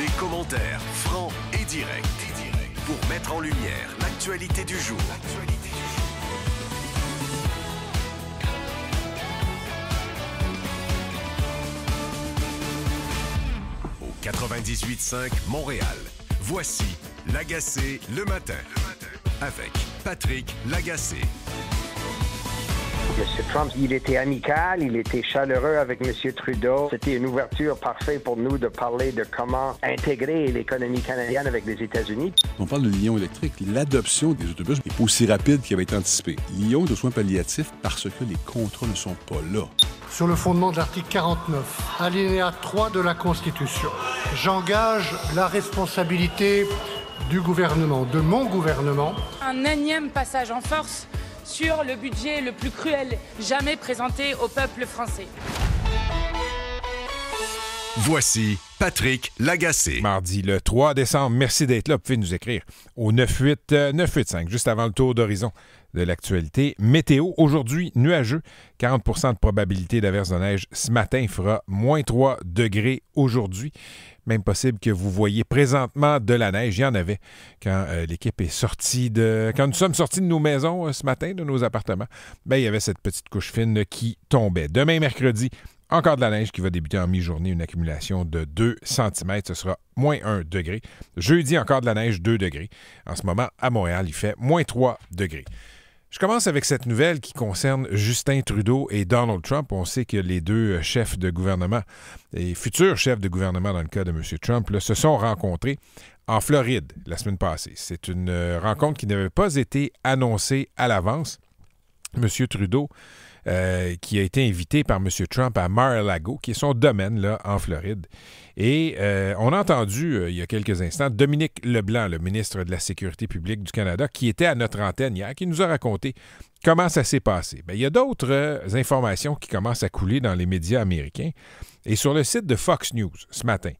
Des commentaires francs et directs pour mettre en lumière l'actualité du jour. Au 98.5 Montréal, voici Lagacé le matin avec Patrick Lagacé. M. Trump, il était amical, il était chaleureux avec M. Trudeau. C'était une ouverture parfaite pour nous de parler de comment intégrer l'économie canadienne avec les États-Unis. On parle de Lion électrique. L'adoption des autobus n'est pas aussi rapide qu'il avait été anticipé. Lion est de soins palliatifs parce que les contrats ne sont pas là. Sur le fondement de l'article 49, alinéa 3 de la Constitution, j'engage la responsabilité du gouvernement, de mon gouvernement. Un énième passage en force sur le budget le plus cruel jamais présenté au peuple français. Voici Patrick Lagacé. Mardi le 3 décembre, merci d'être là. Vous pouvez nous écrire au 985, juste avant le tour d'horizon de l'actualité. Météo, aujourd'hui, nuageux, 40 % de probabilité d'averse de neige. Ce matin, il fera moins 3 degrés aujourd'hui. Même possible que vous voyez présentement de la neige. Il y en avait quand l'équipe est sortie quand nous sommes sortis de nos maisons ce matin, de nos appartements. Il y avait cette petite couche fine qui tombait. Demain, mercredi, encore de la neige qui va débuter en mi-journée, une accumulation de 2 cm. Ce sera moins 1 degré. Jeudi, encore de la neige, 2 degrés. En ce moment, à Montréal, il fait moins 3 degrés. Je commence avec cette nouvelle qui concerne Justin Trudeau et Donald Trump. On sait que les deux chefs de gouvernement et futurs chefs de gouvernement, dans le cas de M. Trump, se sont rencontrés en Floride la semaine passée. C'est une rencontre qui n'avait pas été annoncée à l'avance. M. Trudeau, qui a été invité par M. Trump à Mar-a-Lago, qui est son domaine là, en Floride. Et on a entendu, il y a quelques instants, Dominique Leblanc, le ministre de la Sécurité publique du Canada, qui était à notre antenne hier, qui nous a raconté comment ça s'est passé. Il y a d'autres informations qui commencent à couler dans les médias américains. Et sur le site de Fox News, ce matin,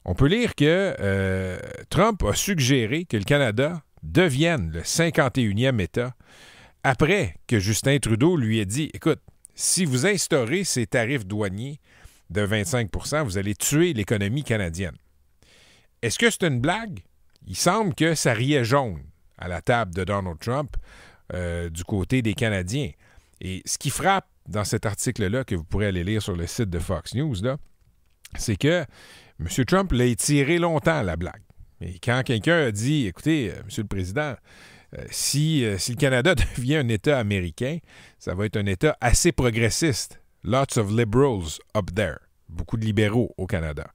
on peut lire que Trump a suggéré que le Canada devienne le 51e État après que Justin Trudeau lui ait dit « Écoute, si vous instaurez ces tarifs douaniers de 25 %, vous allez tuer l'économie canadienne. » Est-ce que c'est une blague? Il semble que ça riait jaune à la table de Donald Trump du côté des Canadiens. Et ce qui frappe dans cet article-là, que vous pourrez aller lire sur le site de Fox News, là, c'est que M. Trump l'a étiré longtemps, la blague. Et quand quelqu'un a dit « Écoutez, M. le Président, si le Canada devient un État américain, ça va être un État assez progressiste. Lots of liberals up there. » Beaucoup de libéraux au Canada.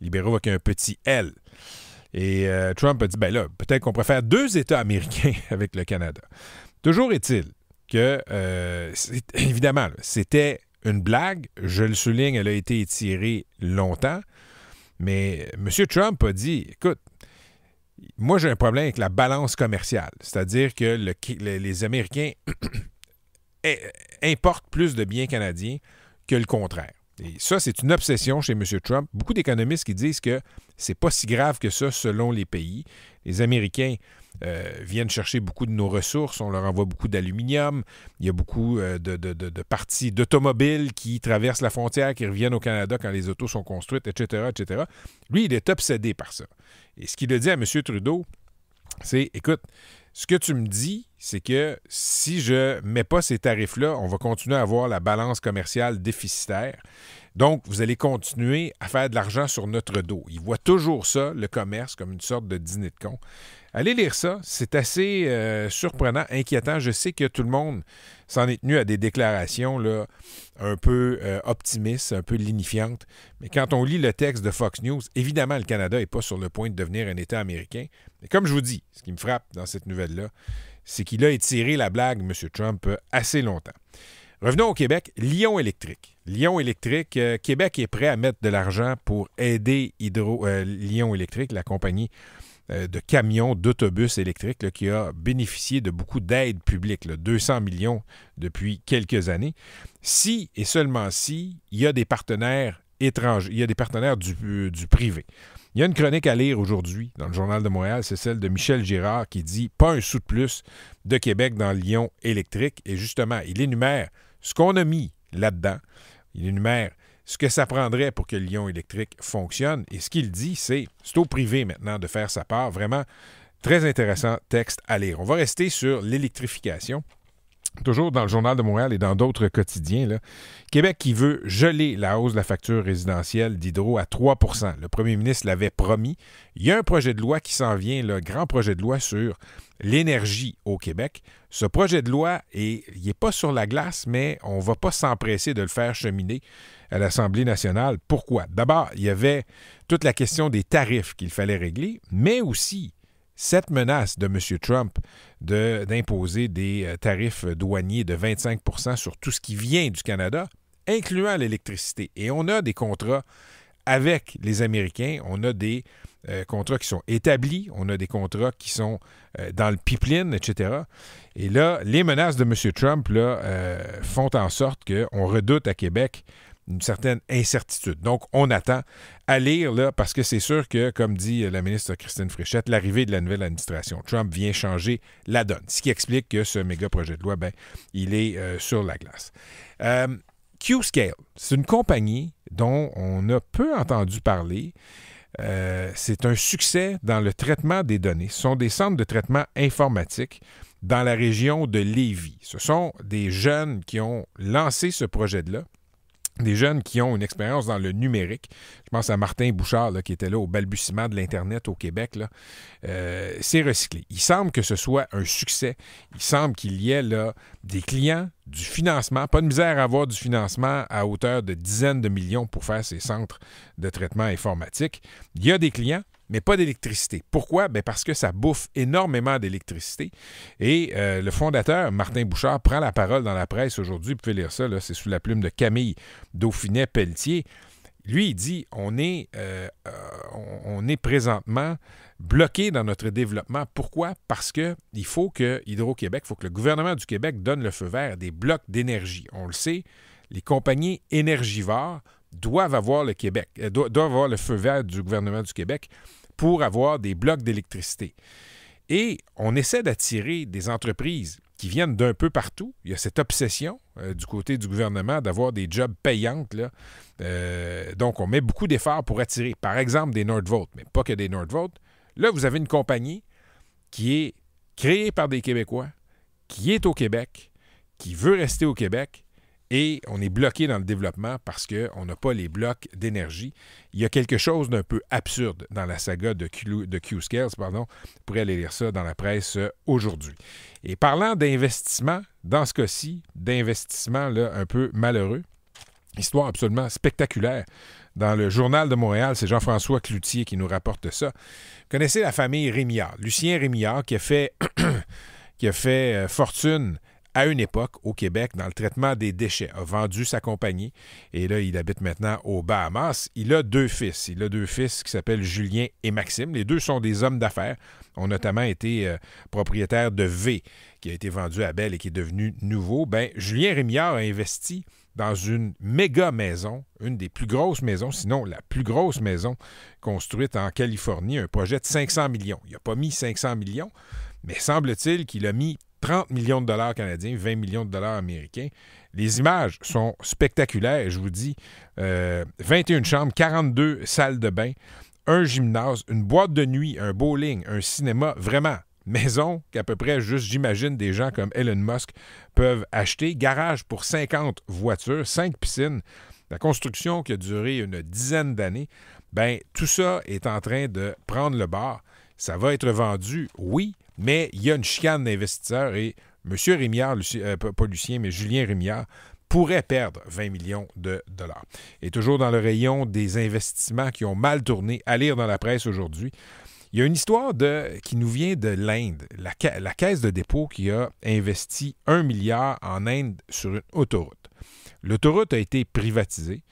Libéraux avec un petit L. Et Trump a dit, peut-être qu'on préfère 2 États américains avec le Canada. Toujours est-il que, évidemment, c'était une blague. Je le souligne, elle a été étirée longtemps. Mais M. Trump a dit, écoute, moi, j'ai un problème avec la balance commerciale. C'est-à-dire que les Américains importent plus de biens canadiens que le contraire. Et ça, c'est une obsession chez M. Trump. Beaucoup d'économistes qui disent que c'est pas si grave que ça selon les pays. Les Américains viennent chercher beaucoup de nos ressources. On leur envoie beaucoup d'aluminium. Il y a beaucoup de parties d'automobiles qui traversent la frontière, qui reviennent au Canada quand les autos sont construites, etc., etc. Lui, il est obsédé par ça. Et ce qu'il a dit à M. Trudeau, c'est, écoute, ce que tu me dis, c'est que si je ne mets pas ces tarifs-là, on va continuer à avoir la balance commerciale déficitaire. Donc, vous allez continuer à faire de l'argent sur notre dos. Il voit toujours ça, le commerce, comme une sorte de dîner de con. Allez lire ça, c'est assez surprenant, inquiétant. Je sais que tout le monde s'en est tenu à des déclarations là, un peu optimistes, un peu lignifiantes. Mais quand on lit le texte de Fox News, évidemment, le Canada n'est pas sur le point de devenir un État américain. Mais comme je vous dis, ce qui me frappe dans cette nouvelle-là, c'est qu'il a étiré la blague, M. Trump, assez longtemps. Revenons au Québec. Lion électrique. Lion électrique, Québec est prêt à mettre de l'argent pour aider Lion électrique, la compagnie de camions, d'autobus électriques là, qui a bénéficié de beaucoup d'aides publiques, là, 200 millions depuis quelques années. Si et seulement si, il y a des partenaires étrangers, il y a des partenaires du privé. Il y a une chronique à lire aujourd'hui dans le Journal de Montréal, c'est celle de Michel Girard qui dit « Pas un sou de plus de Québec dans le Lion électrique ». Et justement, il énumère ce qu'on a mis là-dedans. Il énumère ce que ça prendrait pour que le lion électrique fonctionne. Et ce qu'il dit, c'est au privé maintenant de faire sa part. Vraiment très intéressant texte à lire. On va rester sur l'électrification. Toujours dans le Journal de Montréal et dans d'autres quotidiens, là. Québec qui veut geler la hausse de la facture résidentielle d'Hydro à 3 %. Le premier ministre l'avait promis. Il y a un projet de loi qui s'en vient, le grand projet de loi sur l'énergie au Québec. Ce projet de loi, il n'est pas sur la glace, mais on ne va pas s'empresser de le faire cheminer à l'Assemblée nationale. Pourquoi? D'abord, il y avait toute la question des tarifs qu'il fallait régler, mais aussi cette menace de M. Trump d'imposer des tarifs douaniers de 25 % sur tout ce qui vient du Canada, incluant l'électricité. Et on a des contrats avec les Américains, on a des contrats qui sont établis, on a des contrats qui sont dans le pipeline, etc. Et là, les menaces de M. Trump là, font en sorte qu'on redoute à Québec une certaine incertitude. Donc, on attend à lire, là, parce que c'est sûr que, comme dit la ministre Christine Fréchette, l'arrivée de la nouvelle administration Trump vient changer la donne, ce qui explique que ce méga projet de loi, il est sur la glace. Qscale, c'est une compagnie dont on a peu entendu parler. C'est un succès dans le traitement des données. Ce sont des centres de traitement informatique dans la région de Lévis. Ce sont des jeunes qui ont lancé ce projet-là. Des jeunes qui ont une expérience dans le numérique. Je pense à Martin Bouchard, là, qui était là au balbutiement de l'Internet au Québec. C'est recyclé. Il semble que ce soit un succès. Il semble qu'il y ait là, des clients, du financement. Pas de misère à avoir du financement à hauteur de dizaines de millions pour faire ces centres de traitement informatique. Il y a des clients, mais pas d'électricité. Pourquoi? Parce que ça bouffe énormément d'électricité. Et le fondateur, Martin Bouchard, prend la parole dans la presse aujourd'hui. Vous pouvez lire ça, là, c'est sous la plume de Camille Dauphinet-Pelletier. Lui, il dit, on est présentement bloqué dans notre développement. Pourquoi? Parce qu'il faut que Hydro-Québec, il faut que le gouvernement du Québec donne le feu vert à des blocs d'énergie. On le sait, les compagnies énergivores doivent avoir doivent avoir le feu vert du gouvernement du Québec pour avoir des blocs d'électricité. Et on essaie d'attirer des entreprises qui viennent d'un peu partout. Il y a cette obsession du côté du gouvernement d'avoir des jobs payantes, là. Donc, on met beaucoup d'efforts pour attirer, par exemple, des Nordvolt, mais pas que des Nordvolt. Là, vous avez une compagnie qui est créée par des Québécois, qui est au Québec, qui veut rester au Québec, et on est bloqué dans le développement parce qu'on n'a pas les blocs d'énergie. Il y a quelque chose d'un peu absurde dans la saga de Qscale. Vous pourrez aller lire ça dans la presse aujourd'hui. Et parlant d'investissement, dans ce cas-ci, d'investissement là, un peu malheureux, histoire absolument spectaculaire. Dans le Journal de Montréal, c'est Jean-François Cloutier qui nous rapporte ça. Vous connaissez la famille Rémillard, Lucien Rémillard, qui a fait fortune à une époque, au Québec, dans le traitement des déchets, a vendu sa compagnie et là, il habite maintenant aux Bahamas. Il a deux fils. Il a deux fils qui s'appellent Julien et Maxime. Les deux sont des hommes d'affaires. Ont notamment été propriétaires de V, qui a été vendu à Bell et qui est devenu nouveau. Julien Rémillard a investi dans une méga maison, une des plus grosses maisons, sinon la plus grosse maison construite en Californie, un projet de 500 millions. Il n'a pas mis 500 millions, mais semble-t-il qu'il a mis 30 millions de dollars canadiens, 20 millions de dollars américains. Les images sont spectaculaires, je vous dis. 21 chambres, 42 salles de bain, un gymnase, une boîte de nuit, un bowling, un cinéma. Vraiment, maison qu'à peu près juste, j'imagine, des gens comme Elon Musk peuvent acheter. Garage pour 50 voitures, 5 piscines. La construction qui a duré une dizaine d'années. Tout ça est en train de prendre le bord. Ça va être vendu, oui, mais il y a une chicane d'investisseurs et M. Rémillard, pas Lucien, mais Julien Rémillard, pourrait perdre 20 millions de dollars. Et toujours dans le rayon des investissements qui ont mal tourné, à lire dans la presse aujourd'hui, il y a une histoire qui nous vient de l'Inde. La Caisse de dépôt qui a investi 1 milliard en Inde sur une autoroute. L'autoroute a été privatisée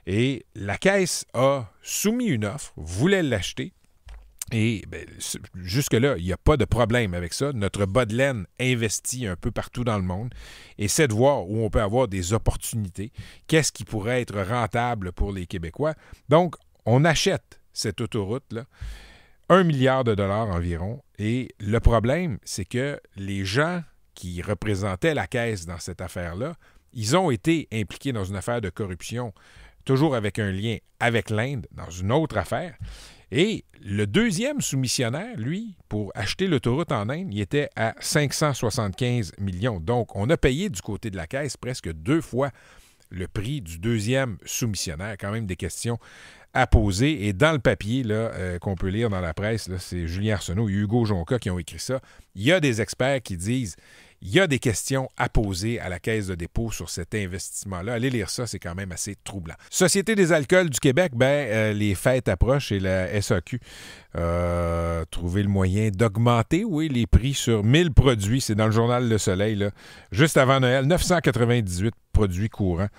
et la Caisse a soumis une offre, voulait l'acheter. Et jusque-là, il n'y a pas de problème avec ça. Notre bas de laine investit un peu partout dans le monde. Et c'est de voir où on peut avoir des opportunités. Qu'est-ce qui pourrait être rentable pour les Québécois? Donc, on achète cette autoroute-là, 1 milliard de dollars environ. Et le problème, c'est que les gens qui représentaient la Caisse dans cette affaire-là, ils ont été impliqués dans une affaire de corruption toujours avec un lien avec l'Inde dans une autre affaire. Et le deuxième soumissionnaire, lui, pour acheter l'autoroute en Inde, il était à 575 millions. Donc, on a payé du côté de la caisse presque 2 fois le prix du deuxième soumissionnaire. Quand même des questions à poser. Et dans le papier là, qu'on peut lire dans la presse, là, c'est Julien Arsenault et Hugo Jonca qui ont écrit ça. Il y a des experts qui disent il y a des questions à poser à la Caisse de dépôt sur cet investissement-là. Allez lire ça, c'est quand même assez troublant. Société des alcools du Québec, les fêtes approchent et la SAQ a trouvé le moyen d'augmenter, les prix sur 1000 produits. C'est dans le journal Le Soleil, là, juste avant Noël. 998 produits courants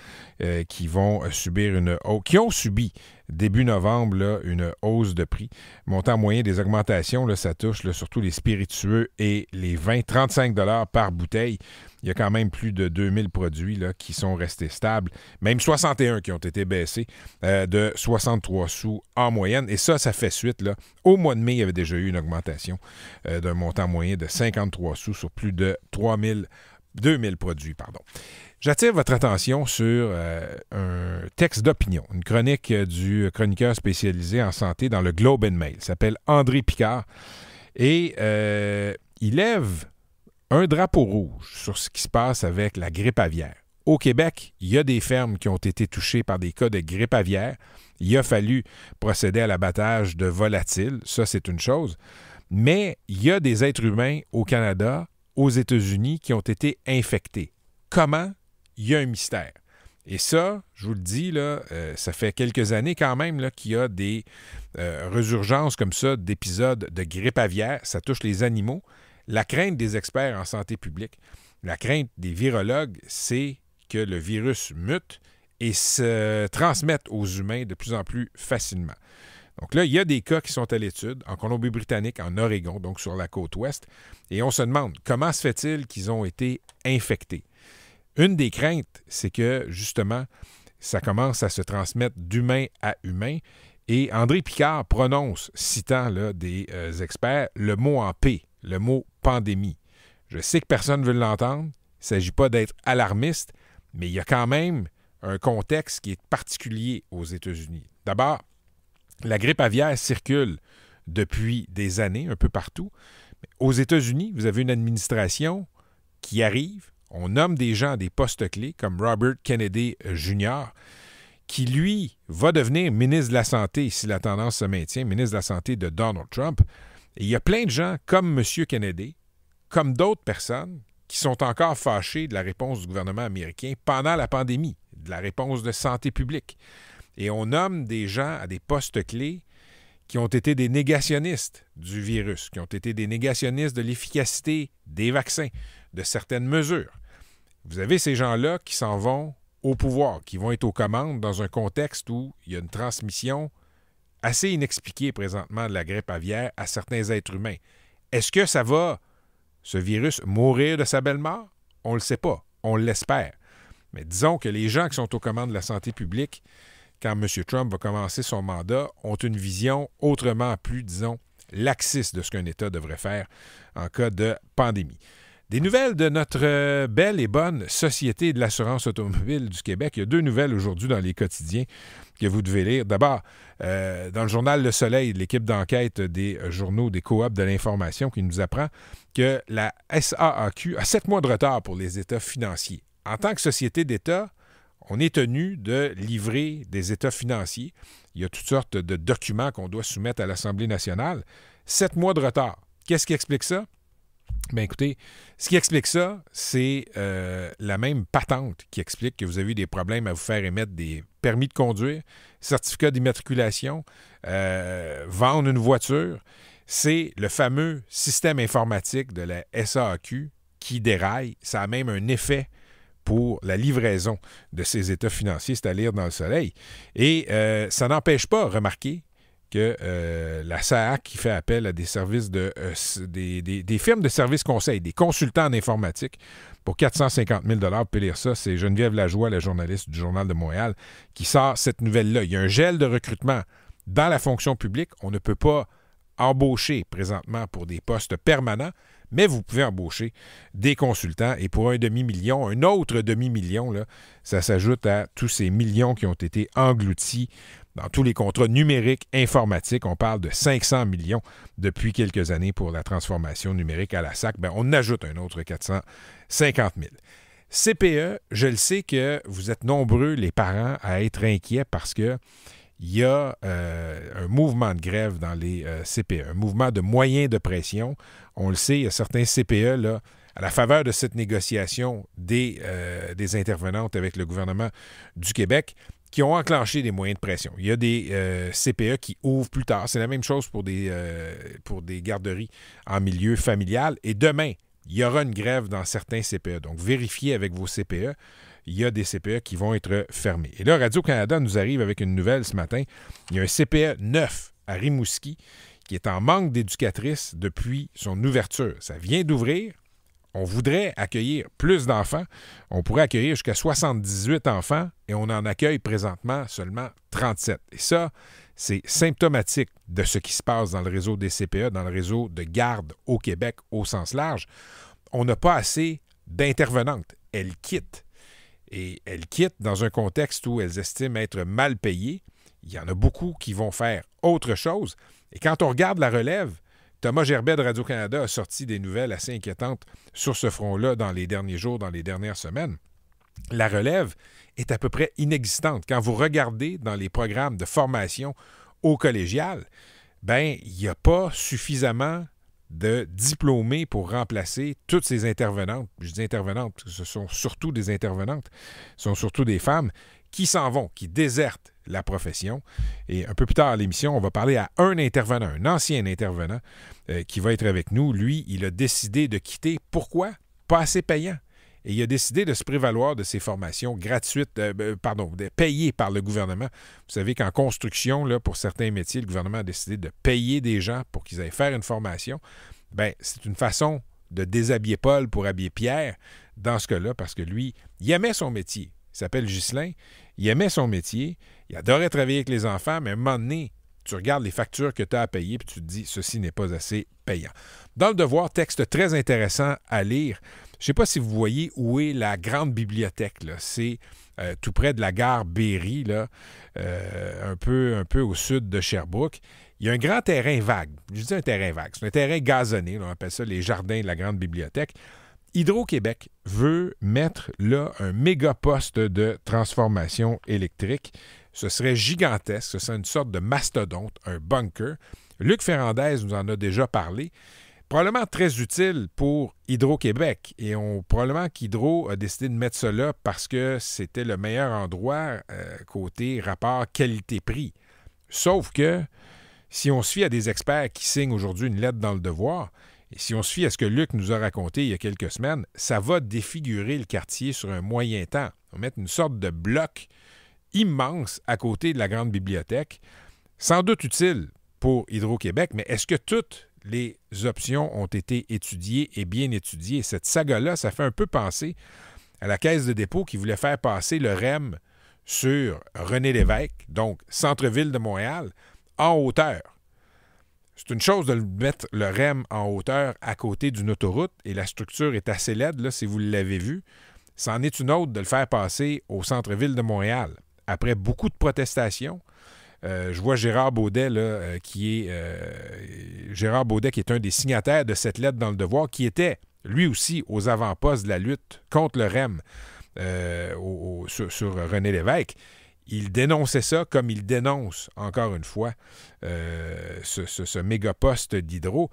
qui ont subi début novembre là, une hausse de prix. Montant moyen des augmentations, là, ça touche là, surtout les spiritueux et les vins. 35 $ par bouteille. Il y a quand même plus de 2000 produits là, qui sont restés stables. Même 61 qui ont été baissés de 63 sous en moyenne. Et ça fait suite. Là. Au mois de mai, il y avait déjà eu une augmentation d'un montant moyen de 53 sous sur plus de 2000 produits. J'attire votre attention sur un texte d'opinion, une chronique du chroniqueur spécialisé en santé dans le Globe and Mail. Il s'appelle André Picard et il lève un drapeau rouge sur ce qui se passe avec la grippe aviaire. Au Québec, il y a des fermes qui ont été touchées par des cas de grippe aviaire. Il a fallu procéder à l'abattage de volatiles. Ça, c'est une chose. Mais il y a des êtres humains au Canada, aux États-Unis, qui ont été infectés. Comment? Il y a un mystère. Et ça, je vous le dis, là, ça fait quelques années quand même là, qu'il y a des résurgences comme ça d'épisodes de grippe aviaire. Ça touche les animaux. La crainte des experts en santé publique, la crainte des virologues, c'est que le virus mute et se transmette aux humains de plus en plus facilement. Donc là, il y a des cas qui sont à l'étude en Colombie-Britannique, en Oregon, donc sur la côte ouest, et on se demande comment se fait-il qu'ils ont été infectés. Une des craintes, c'est que, justement, ça commence à se transmettre d'humain à humain. Et André Picard prononce, citant là, des experts, le mot en P, le mot pandémie. Je sais que personne ne veut l'entendre. Il ne s'agit pas d'être alarmiste, mais il y a quand même un contexte qui est particulier aux États-Unis. D'abord, la grippe aviaire circule depuis des années, un peu partout. Mais aux États-Unis, vous avez une administration qui arrive. On nomme des gens à des postes clés, comme Robert Kennedy Jr., qui, lui, va devenir ministre de la Santé, si la tendance se maintient, ministre de la Santé de Donald Trump. Et il y a plein de gens, comme M. Kennedy, comme d'autres personnes, qui sont encore fâchés de la réponse du gouvernement américain pendant la pandémie, de la réponse de santé publique. Et on nomme des gens à des postes clés qui ont été des négationnistes du virus, qui ont été des négationnistes de l'efficacité des vaccins, de certaines mesures. Vous avez ces gens-là qui s'en vont au pouvoir, qui vont être aux commandes dans un contexte où il y a une transmission assez inexpliquée présentement de la grippe aviaire à certains êtres humains. Est-ce que ça va, ce virus, mourir de sa belle mort? On ne le sait pas. On l'espère. Mais disons que les gens qui sont aux commandes de la santé publique, quand M. Trump va commencer son mandat, ont une vision autrement plus, disons, laxiste de ce qu'un État devrait faire en cas de pandémie. Des nouvelles de notre belle et bonne Société de l'assurance automobile du Québec. Il y a 2 nouvelles aujourd'hui dans les quotidiens que vous devez lire. D'abord, dans le journal Le Soleil, l'équipe d'enquête des journaux des coops de l'information qui nous apprend que la SAAQ a 7 mois de retard pour les états financiers. En tant que société d'État, on est tenu de livrer des états financiers. Il y a toutes sortes de documents qu'on doit soumettre à l'Assemblée nationale. 7 mois de retard. Qu'est-ce qui explique ça? Bien, écoutez, ce qui explique ça, c'est la même patente qui explique que vous avez eu des problèmes à vous faire émettre des permis de conduire, certificat d'immatriculation, vendre une voiture. C'est le fameux système informatique de la SAAQ qui déraille. Ça a même un effet pour la livraison de ces états financiers, c'est à lire dans Le Soleil. Et ça n'empêche pas, remarquez, que la SAAQ qui fait appel à des services des firmes de services conseils, des consultants en informatique pour 450 000 $. Vous pouvez lire ça, c'est Geneviève Lajoie, la journaliste du Journal de Montréal, qui sort cette nouvelle-là. Il y a un gel de recrutement dans la fonction publique. On ne peut pas embaucher présentement pour des postes permanents, mais vous pouvez embaucher des consultants. Et pour un demi-million, un autre demi-million, là, ça s'ajoute à tous ces millions qui ont été engloutis dans tous les contrats numériques informatiques. On parle de 500 millions depuis quelques années pour la transformation numérique à la SAC. Bien, on ajoute un autre 450 000. CPE, je le sais que vous êtes nombreux, les parents, à être inquiets parce que il y a un mouvement de grève dans les CPE, un mouvement de moyens de pression. On le sait, il y a certains CPE, là, à la faveur de cette négociation des intervenantes avec le gouvernement du Québec, qui ont enclenché des moyens de pression. Il y a des CPE qui ouvrent plus tard. C'est la même chose pour des garderies en milieu familial. Et demain, il y aura une grève dans certains CPE. Donc, vérifiez avec vos CPE. Il y a des CPE qui vont être fermés. Et là, Radio-Canada nous arrive avec une nouvelle ce matin. Il y a un CPE neuf à Rimouski qui est en manque d'éducatrices depuis son ouverture. Ça vient d'ouvrir. On voudrait accueillir plus d'enfants. On pourrait accueillir jusqu'à 78 enfants et on en accueille présentement seulement 37. Et ça, c'est symptomatique de ce qui se passe dans le réseau des CPE, dans le réseau de garde au Québec au sens large. On n'a pas assez d'intervenantes. Elles quittent. Et elles quittent dans un contexte où elles estiment être mal payées. Il y en a beaucoup qui vont faire autre chose. Et quand on regarde la relève, Thomas Gerbet de Radio-Canada a sorti des nouvelles assez inquiétantes sur ce front-là dans les derniers jours, dans les dernières semaines. La relève est à peu près inexistante. Quand vous regardez dans les programmes de formation au collégial, bien, il n'y a pas suffisamment de diplômés pour remplacer toutes ces intervenantes. Je dis intervenantes parce que ce sont surtout des intervenantes, ce sont surtout des femmes qui s'en vont, qui désertent la profession. Et un peu plus tard à l'émission, on va parler à un intervenant, un ancien intervenant qui va être avec nous. Lui, il a décidé de quitter. Pourquoi? Pas assez payant. Et il a décidé de se prévaloir de ces formations gratuites, payées par le gouvernement. Vous savez qu'en construction, là, pour certains métiers, le gouvernement a décidé de payer des gens pour qu'ils aillent faire une formation. Bien, c'est une façon de déshabiller Paul pour habiller Pierre dans ce cas-là, parce que lui, il aimait son métier. Il s'appelle Ghislain. Il aimait son métier. Il adorait travailler avec les enfants, mais à un moment donné, tu regardes les factures que tu as à payer et tu te dis, ceci n'est pas assez payant. Dans le Devoir, texte très intéressant à lire. Je ne sais pas si vous voyez où est la grande bibliothèque, là. C'est tout près de la gare Berry, là, un peu au sud de Sherbrooke. Il y a un grand terrain vague. Je dis un terrain vague. C'est un terrain gazonné. Là, on appelle ça les jardins de la grande bibliothèque. Hydro-Québec veut mettre là un méga poste de transformation électrique. Ce serait gigantesque. Ce serait une sorte de mastodonte, un bunker. Luc Ferrandez nous en a déjà parlé. Probablement très utile pour Hydro-Québec. Et probablement qu'Hydro a décidé de mettre ça là parce que c'était le meilleur endroit côté rapport qualité-prix. Sauf que si on se fie à des experts qui signent aujourd'hui une lettre dans le Devoir, et si on se fie à ce que Luc nous a raconté il y a quelques semaines, ça va défigurer le quartier sur un moyen temps. On va mettre une sorte de bloc immense à côté de la grande bibliothèque, sans doute utile pour Hydro-Québec, mais est-ce que toutes les options ont été étudiées et bien étudiées? Cette saga-là, ça fait un peu penser à la Caisse de dépôt qui voulait faire passer le REM sur René Lévesque, donc centre-ville de Montréal, en hauteur. C'est une chose de mettre le REM en hauteur à côté d'une autoroute et la structure est assez laide, là, si vous l'avez vu. C'en est une autre de le faire passer au centre-ville de Montréal. Après beaucoup de protestations, je vois Gérard Baudet, là, Gérard Baudet, qui est un des signataires de cette lettre dans le Devoir, qui était, lui aussi, aux avant-postes de la lutte contre le REM sur René Lévesque. Il dénonçait ça comme il dénonce, encore une fois, ce méga-poste d'Hydro.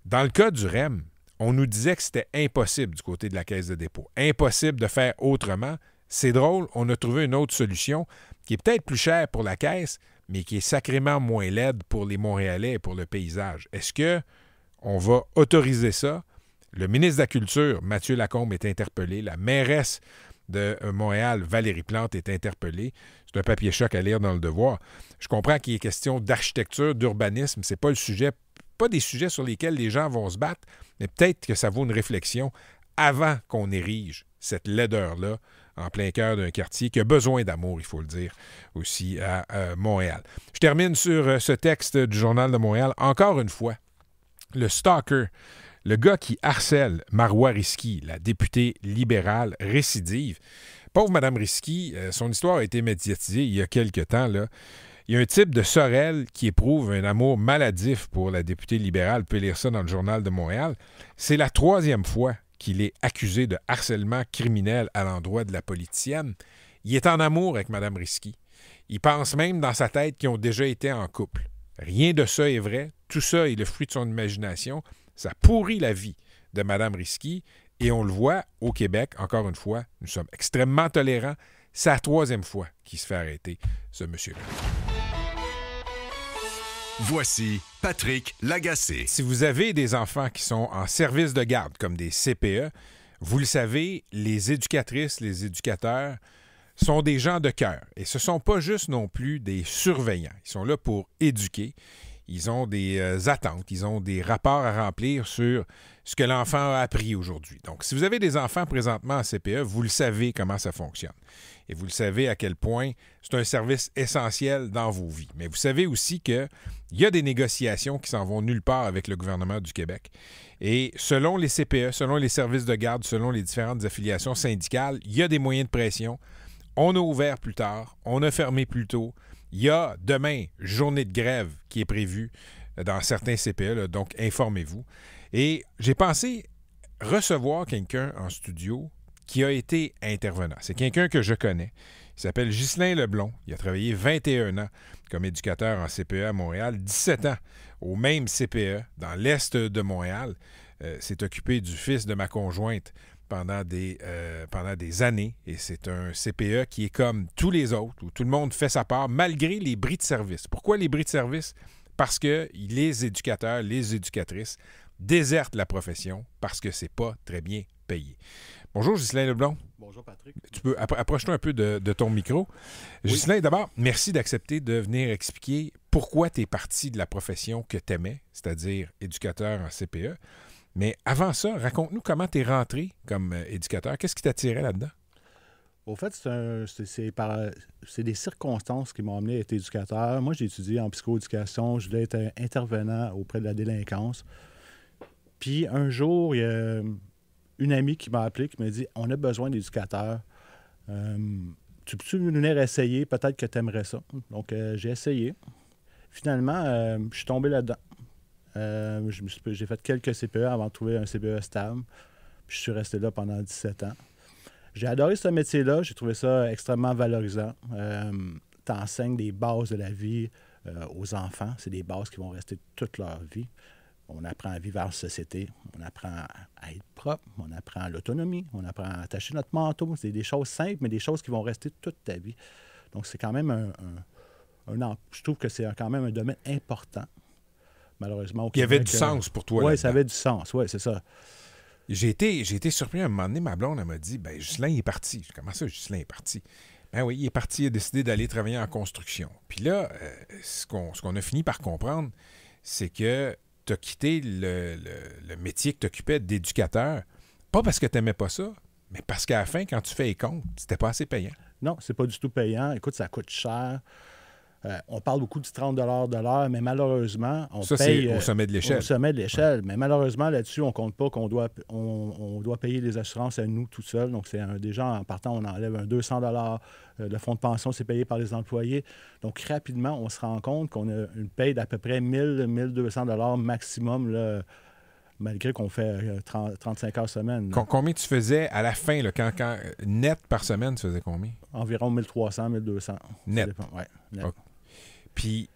Dans le cas du REM, on nous disait que c'était impossible du côté de la Caisse de dépôt. Impossible de faire autrement. C'est drôle, on a trouvé une autre solution qui est peut-être plus chère pour la Caisse, mais qui est sacrément moins laide pour les Montréalais et pour le paysage. Est-ce qu'on va autoriser ça? Le ministre de la Culture, Mathieu Lacombe, est interpellé. La mairesse de Montréal, Valérie Plante, est interpellée. C'est un papier choc à lire dans le Devoir. Je comprends qu'il y ait question d'architecture, d'urbanisme. C'est pas le sujet, pas des sujets sur lesquels les gens vont se battre, mais peut-être que ça vaut une réflexion avant qu'on érige cette laideur-là en plein cœur d'un quartier qui a besoin d'amour, il faut le dire, aussi à Montréal. Je termine sur ce texte du Journal de Montréal. Encore une fois, le stalker, Le gars qui harcèle Marois Risky, la députée libérale récidive. Pauvre Mme Risky, son histoire a été médiatisée il y a quelque temps, là. Il y a un type de Sorel qui éprouve un amour maladif pour la députée libérale. Vous pouvez lire ça dans le Journal de Montréal. C'est la 3e fois qu'il est accusé de harcèlement criminel à l'endroit de la politicienne. Il est en amour avec Mme Risky. Il pense même dans sa tête qu'ils ont déjà été en couple. Rien de ça est vrai. Tout ça est le fruit de son imagination. Ça pourrit la vie de Mme Risky. Et on le voit au Québec, encore une fois, nous sommes extrêmement tolérants. C'est la 3e fois qu'il se fait arrêter, ce monsieur-là. Voici Patrick Lagacé. Si vous avez des enfants qui sont en service de garde, comme des CPE, vous le savez, les éducatrices, les éducateurs sont des gens de cœur. Et ce ne sont pas juste non plus des surveillants. Ils sont là pour éduquer. Ils ont des attentes, ils ont des rapports à remplir sur ce que l'enfant a appris aujourd'hui. Donc, si vous avez des enfants présentement en CPE, vous le savez comment ça fonctionne. Et vous le savez à quel point c'est un service essentiel dans vos vies. Mais vous savez aussi qu'il y a des négociations qui s'en vont nulle part avec le gouvernement du Québec. Et selon les CPE, selon les services de garde, selon les différentes affiliations syndicales, il y a des moyens de pression. On a ouvert plus tard, on a fermé plus tôt. Il y a demain journée de grève qui est prévue dans certains CPE, là, donc informez-vous. Et j'ai pensé recevoir quelqu'un en studio qui a été intervenant. C'est quelqu'un que je connais. Il s'appelle Ghislain Leblond. Il a travaillé 21 ans comme éducateur en CPE à Montréal, 17 ans au même CPE dans l'est de Montréal. S'est occupé du fils de ma conjointe pendant des années. Et c'est un CPE qui est comme tous les autres, où tout le monde fait sa part, malgré les bris de service. Pourquoi les bris de service? Parce que les éducateurs, les éducatrices désertent la profession parce que c'est pas très bien payé. Bonjour, Ghislain Leblond. Bonjour, Patrick. Tu peux approche-toi un peu de ton micro. Oui. Ghislain, d'abord, merci d'accepter de venir expliquer pourquoi tu es parti de la profession que tu aimais, c'est-à-dire éducateur en CPE. Mais avant ça, raconte-nous comment tu es rentré comme éducateur. Qu'est-ce qui t'attirait là-dedans? Au fait, c'est des circonstances qui m'ont amené à être éducateur. Moi, j'ai étudié en psychoéducation. Je voulais être intervenant auprès de la délinquance. Puis un jour, il y a une amie qui m'a appelé, qui m'a dit « On a besoin d'éducateurs. Tu peux-tu venir essayer? Peut-être que tu aimerais ça. » Donc, j'ai essayé. Finalement, je suis tombé là-dedans. J'ai fait quelques CPE avant de trouver un CPE stable. Puis je suis resté là pendant 17 ans. J'ai adoré ce métier-là. J'ai trouvé ça extrêmement valorisant. Tu enseignes des bases de la vie aux enfants. C'est des bases qui vont rester toute leur vie. On apprend à vivre en société. On apprend à être propre. On apprend l'autonomie. On apprend à attacher notre manteau. C'est des choses simples, mais des choses qui vont rester toute ta vie. Donc, c'est quand même je trouve que c'est quand même un domaine important. Malheureusement, au Québec, il y avait du sens pour toi. Oui, ça avait du sens. Oui, c'est ça. J'ai été surpris à un moment donné. Ma blonde, elle m'a dit « Ben, Ghislain est parti. » Comment ça, Ghislain est parti? Ben oui, il est parti. Il a décidé d'aller travailler en construction. Puis là, ce qu'on a fini par comprendre, c'est que tu as quitté le métier que tu occupais d'éducateur, pas parce que tu n'aimais pas ça, mais parce qu'à la fin, quand tu fais les comptes, c'était pas assez payant. Non, c'est pas du tout payant. Écoute, ça coûte cher. On parle beaucoup du 30 de l'heure, mais malheureusement, on paye... c'est au sommet de l'échelle. Au sommet de l'échelle. Mais malheureusement, là-dessus, on ne compte pas qu'on doit payer les assurances à nous tout seuls. Donc, déjà, en partant, on enlève un 200 le fonds de pension, c'est payé par les employés. Donc, rapidement, on se rend compte qu'on a une paye d'à peu près 1 200 maximum, là, malgré qu'on fait 35 heures semaine. Combien tu faisais à la fin, là, quand net par semaine, tu faisais combien? Environ 1300, 1200. Net? Oui, net. Okay. Puis,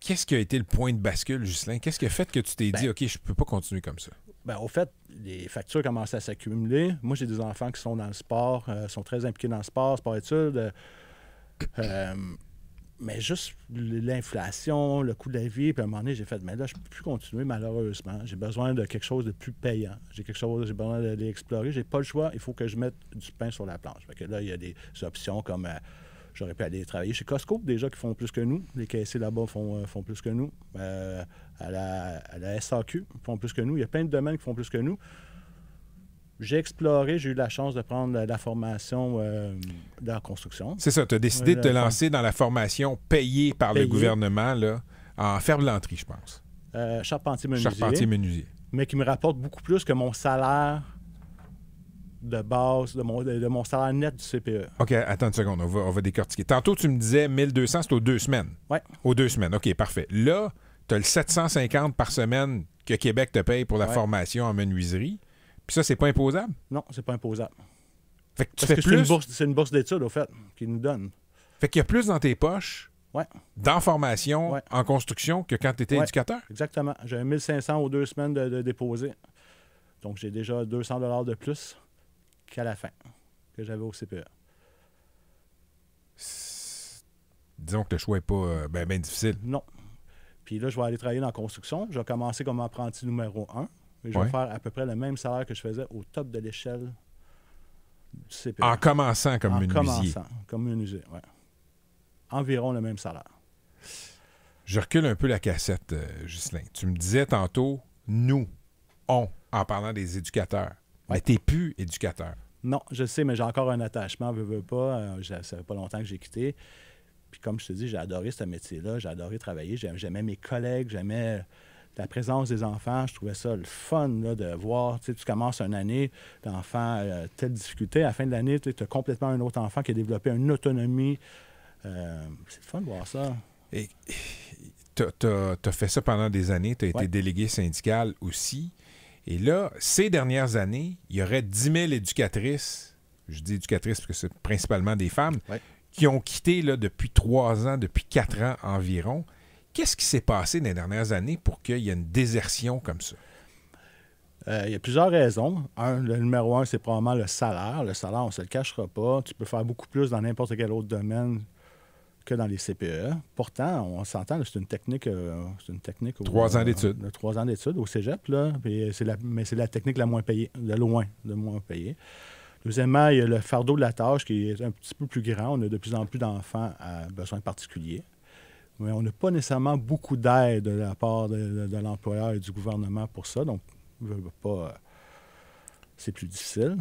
qu'est-ce qui a été le point de bascule, Ghislain? Qu'est-ce qui a fait que tu t'es dit, OK, je ne peux pas continuer comme ça? Bien, au fait, les factures commencent à s'accumuler. Moi, j'ai des enfants qui sont dans le sport, sont très impliqués dans le sport-études. Mais juste l'inflation, le coût de la vie, puis à un moment donné, j'ai fait, mais là, je ne peux plus continuer, malheureusement. J'ai besoin de quelque chose de plus payant. J'ai besoin d'aller explorer. J'ai pas le choix. Il faut que je mette du pain sur la planche. Fait que là, il y a des options comme j'aurais pu aller travailler chez Costco, déjà qui font plus que nous. Les caissiers là-bas font plus que nous. À la SAQ, ils font plus que nous. Il y a plein de domaines qui font plus que nous. J'ai exploré, j'ai eu la chance de prendre la formation de la construction. C'est ça, tu as décidé de te lancer dans la formation payée par le gouvernement là, en ferblanterie, je pense. Charpentier-menuisier. Charpentier-menuisier. mais qui me rapporte beaucoup plus que mon salaire de base, de mon salaire net du CPE. OK, attends une seconde, on va décortiquer. Tantôt, tu me disais 1200, c'est aux 2 semaines. Oui. Aux 2 semaines, OK, parfait. Là, tu as le 750 par semaine que Québec te paye pour la formation en menuiserie. Puis ça, c'est pas imposable? Non, c'est pas imposable. Fait que tu Parce fais que plus... c'est une bourse d'études, au fait, qu'ils nous donnent. Fait qu'il y a plus dans tes poches dans formation, en construction, que quand tu étais éducateur? Exactement. J'ai 1500 aux 2 semaines de déposer. Donc, j'ai déjà 200 $ de plus qu'à la fin, que j'avais au CPE. Disons que le choix n'est pas bien difficile. Non. Puis là, je vais aller travailler dans la construction. Je vais commencer comme apprenti numéro 1. Et je vais faire à peu près le même salaire que je faisais au top de l'échelle du CPE. En commençant comme menuisier. En commençant comme menuisier, oui. Environ le même salaire. Je recule un peu la cassette, Ghislain. Tu me disais tantôt, nous, en parlant des éducateurs. Mais t'es plus éducateur. Non, je sais, mais j'ai encore un attachement, veux pas. Ça fait pas longtemps que j'ai quitté. Puis comme je te dis, j'ai adoré ce métier-là. J'ai adoré travailler. J'aimais mes collègues. J'aimais la présence des enfants. Je trouvais ça le fun là, de voir. Tu commences une année, l'enfant telle difficulté. À la fin de l'année, tu as complètement un autre enfant qui a développé une autonomie. C'est le fun de voir ça. Et t'as fait ça pendant des années. Tu as été délégué syndical aussi. Et là, ces dernières années, il y aurait 10 000 éducatrices, je dis éducatrices parce que c'est principalement des femmes, qui ont quitté là, depuis 3 ans, depuis 4 ans environ. Qu'est-ce qui s'est passé dans les dernières années pour qu'il y ait une désertion comme ça? Il y a plusieurs raisons. Le numéro 1, c'est probablement le salaire. Le salaire, on ne se le cachera pas. Tu peux faire beaucoup plus dans n'importe quel autre domaine que dans les CPE. Pourtant, on s'entend, c'est une technique... 3 ans d'études. 3 ans d'études au cégep, là. Mais c'est la technique la moins payée, de loin, de moins payée. Deuxièmement, il y a le fardeau de la tâche qui est un petit peu plus grand. On a de plus en plus d'enfants à besoins particuliers. Mais on n'a pas nécessairement beaucoup d'aide de la part de l'employeur et du gouvernement pour ça. Donc, c'est plus difficile.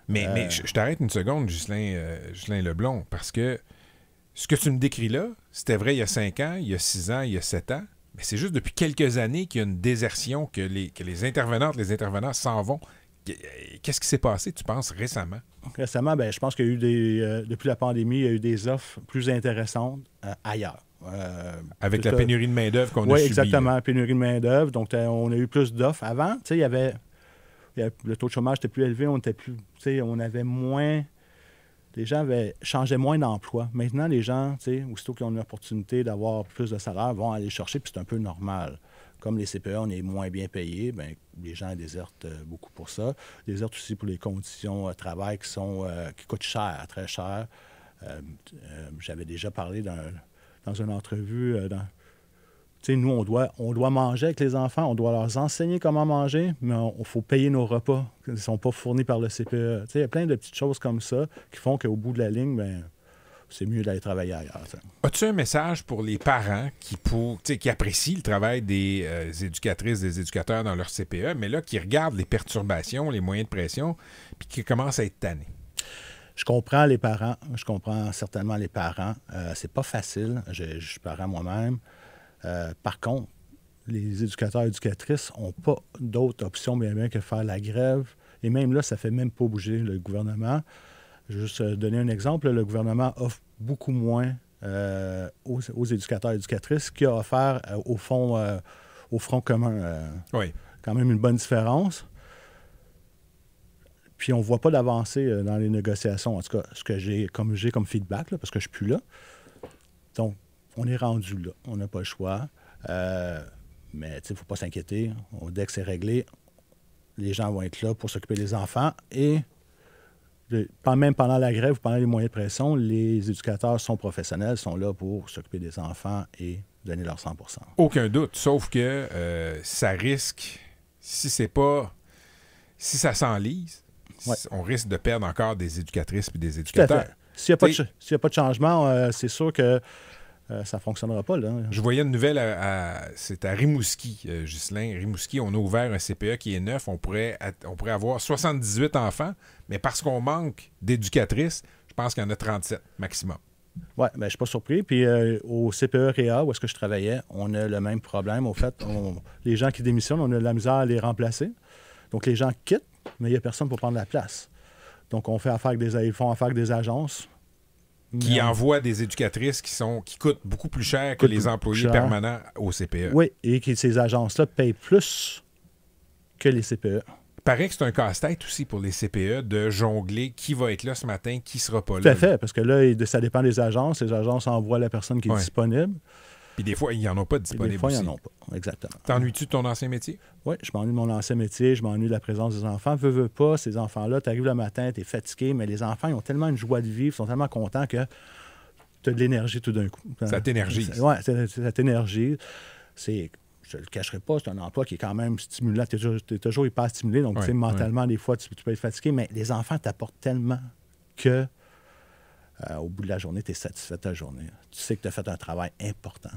Mais je t'arrête une seconde, Ghislain Leblond, parce que ce que tu me décris là, c'était vrai il y a 5 ans, il y a 6 ans, il y a 7 ans, mais c'est juste depuis quelques années qu'il y a une désertion, que les intervenantes, les intervenants s'en vont. Qu'est-ce qui s'est passé, tu penses, récemment? Récemment, je pense qu'il y a eu depuis la pandémie, il y a eu des offres plus intéressantes ailleurs. Avec la pénurie de main-d'œuvre qu'on a subie. Oui, exactement, la pénurie de main-d'œuvre. Donc, on a eu plus d'offres. Avant, il y avait le taux de chômage était plus élevé, on avait moins... Les gens changeaient moins d'emploi. Maintenant, les gens, aussitôt qu'ils ont une opportunité d'avoir plus de salaire, vont aller chercher, puis c'est un peu normal. Comme les CPE, on est moins bien payés, les gens désertent beaucoup pour ça. Désertent aussi pour les conditions de travail qui coûtent cher, très cher. J'avais déjà parlé dans une entrevue. Nous, on doit manger avec les enfants, on doit leur enseigner comment manger, mais il faut payer nos repas qui ne sont pas fournis par le CPE. Il y a plein de petites choses comme ça qui font qu'au bout de la ligne, c'est mieux d'aller travailler ailleurs. As-tu un message pour les parents qui apprécient le travail des éducatrices, des éducateurs dans leur CPE, mais là, qui regardent les perturbations, les moyens de pression, puis qui commencent à être tannés? Je comprends les parents. Je comprends certainement les parents. C'est pas facile. Je suis parent moi-même. Par contre, les éducateurs et éducatrices n'ont pas d'autre option bien que faire la grève. Et même là, ça ne fait même pas bouger le gouvernement. Je vais juste donner un exemple. Le gouvernement offre beaucoup moins aux éducateurs et éducatrices qu'il a offert au Front commun. Oui. Quand même une bonne différence. Puis on ne voit pas d'avancée dans les négociations. En tout cas, ce que j'ai comme feedback, là, parce que je ne suis plus là. Donc, on est rendu là. On n'a pas le choix. Mais il ne faut pas s'inquiéter. Dès que c'est réglé, les gens vont être là pour s'occuper des enfants. Et même pendant la grève ou pendant les moyens de pression, les éducateurs sont professionnels, sont là pour s'occuper des enfants et donner leur 100 %. Aucun doute. Sauf que ça risque, si ça s'enlise, on risque de perdre encore des éducatrices et des éducateurs. S'il n'y a pas de changement, c'est sûr que ça ne fonctionnera pas. Là. Je voyais une nouvelle, c'est à Rimouski, Ghislain. Rimouski, on a ouvert un CPE qui est neuf. On pourrait avoir 78 enfants, mais parce qu'on manque d'éducatrices, je pense qu'il y en a 37 maximum. Oui, bien, je ne suis pas surpris. Puis au CPE Réa, où est-ce que je travaillais, on a le même problème. Au fait, les gens qui démissionnent, on a de la misère à les remplacer. Donc, les gens quittent, mais il n'y a personne pour prendre la place. Donc, ils font affaire avec des agences. Qui envoient des éducatrices qui coûtent beaucoup plus cher que les employés permanents au CPE. Oui, et que ces agences-là payent plus que les CPE. Il paraît que c'est un casse-tête aussi pour les CPE de jongler qui va être là ce matin, qui ne sera pas là. Tout à fait, parce que là, ça dépend des agences. Les agences envoient la personne qui est disponible. Puis des fois, ils n'en ont pas de disponible. Des fois, aussi. ils n'en ont pas, exactement. T'ennuies-tu de ton ancien métier? Oui, je m'ennuie de mon ancien métier, je m'ennuie de la présence des enfants. Veux pas, ces enfants-là, tu arrives le matin, tu es fatigué, mais les enfants, ils ont tellement une joie de vivre, ils sont tellement contents que tu as de l'énergie tout d'un coup. Ça t'énergise. Oui, ça t'énergise. Je ne le cacherai pas, c'est un emploi qui est quand même stimulant. Tu es toujours hyper stimulé, donc mentalement, des fois, tu peux être fatigué, mais les enfants t'apportent tellement que au bout de la journée, tu es satisfait de ta journée. Tu sais que tu as fait un travail important.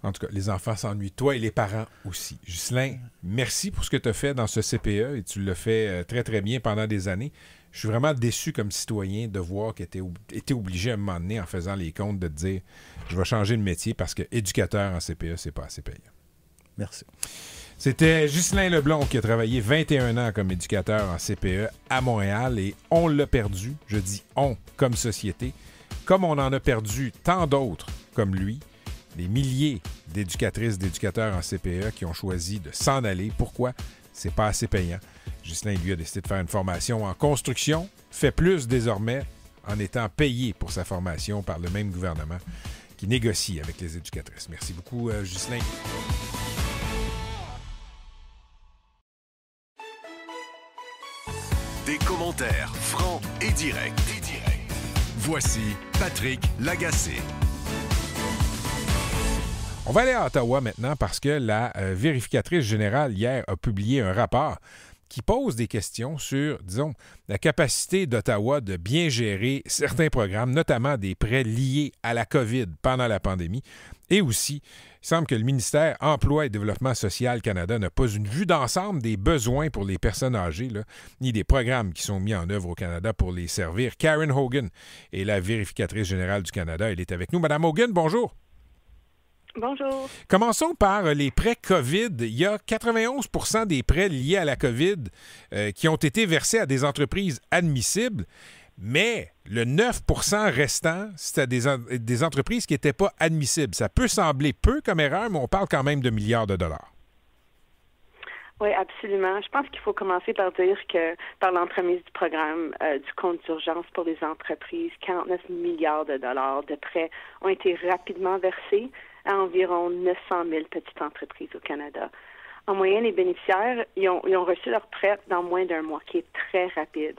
En tout cas, les enfants s'ennuient. Toi et les parents aussi. Ghislain, merci pour ce que tu as fait dans ce CPE et tu l'as fait très, très bien pendant des années. Je suis vraiment déçu comme citoyen de voir que tu étais obligé à un moment donné, en faisant les comptes, de te dire je vais changer de métier parce que éducateur en CPE, c'est pas assez payant. Merci. C'était Ghislain Leblond qui a travaillé 21 ans comme éducateur en CPE à Montréal et on l'a perdu, je dis on, comme société, comme on en a perdu tant d'autres comme lui, des milliers d'éducatrices, d'éducateurs en CPE qui ont choisi de s'en aller. Pourquoi? C'est pas assez payant. Ghislain, lui, a décidé de faire une formation en construction, fait plus désormais en étant payé pour sa formation par le même gouvernement qui négocie avec les éducatrices. Merci beaucoup, Ghislain. Des commentaires francs et directs. Voici Patrick Lagacé. On va aller à Ottawa maintenant parce que la vérificatrice générale hier a publié un rapport qui pose des questions sur, disons, la capacité d'Ottawa de bien gérer certains programmes, notamment des prêts liés à la COVID pendant la pandémie. Et aussi, il semble que le ministère Emploi et Développement social Canada n'a pas une vue d'ensemble des besoins pour les personnes âgées, là, ni des programmes qui sont mis en œuvre au Canada pour les servir. Karen Hogan est la vérificatrice générale du Canada. Elle est avec nous. Madame Hogan, bonjour. Bonjour. Commençons par les prêts COVID. Il y a 91 % des prêts liés à la COVID qui ont été versés à des entreprises admissibles, mais le 9 % restant, c'était des entreprises qui n'étaient pas admissibles. Ça peut sembler peu comme erreur, mais on parle quand même de milliards de dollars. Oui, absolument. Je pense qu'il faut commencer par dire que par l'entremise du programme du compte d'urgence pour les entreprises, 49 milliards de dollars de prêts ont été rapidement versés à environ 900 000 petites entreprises au Canada. En moyenne, les bénéficiaires ils ont reçu leur prêt dans moins d'un mois, qui est très rapide.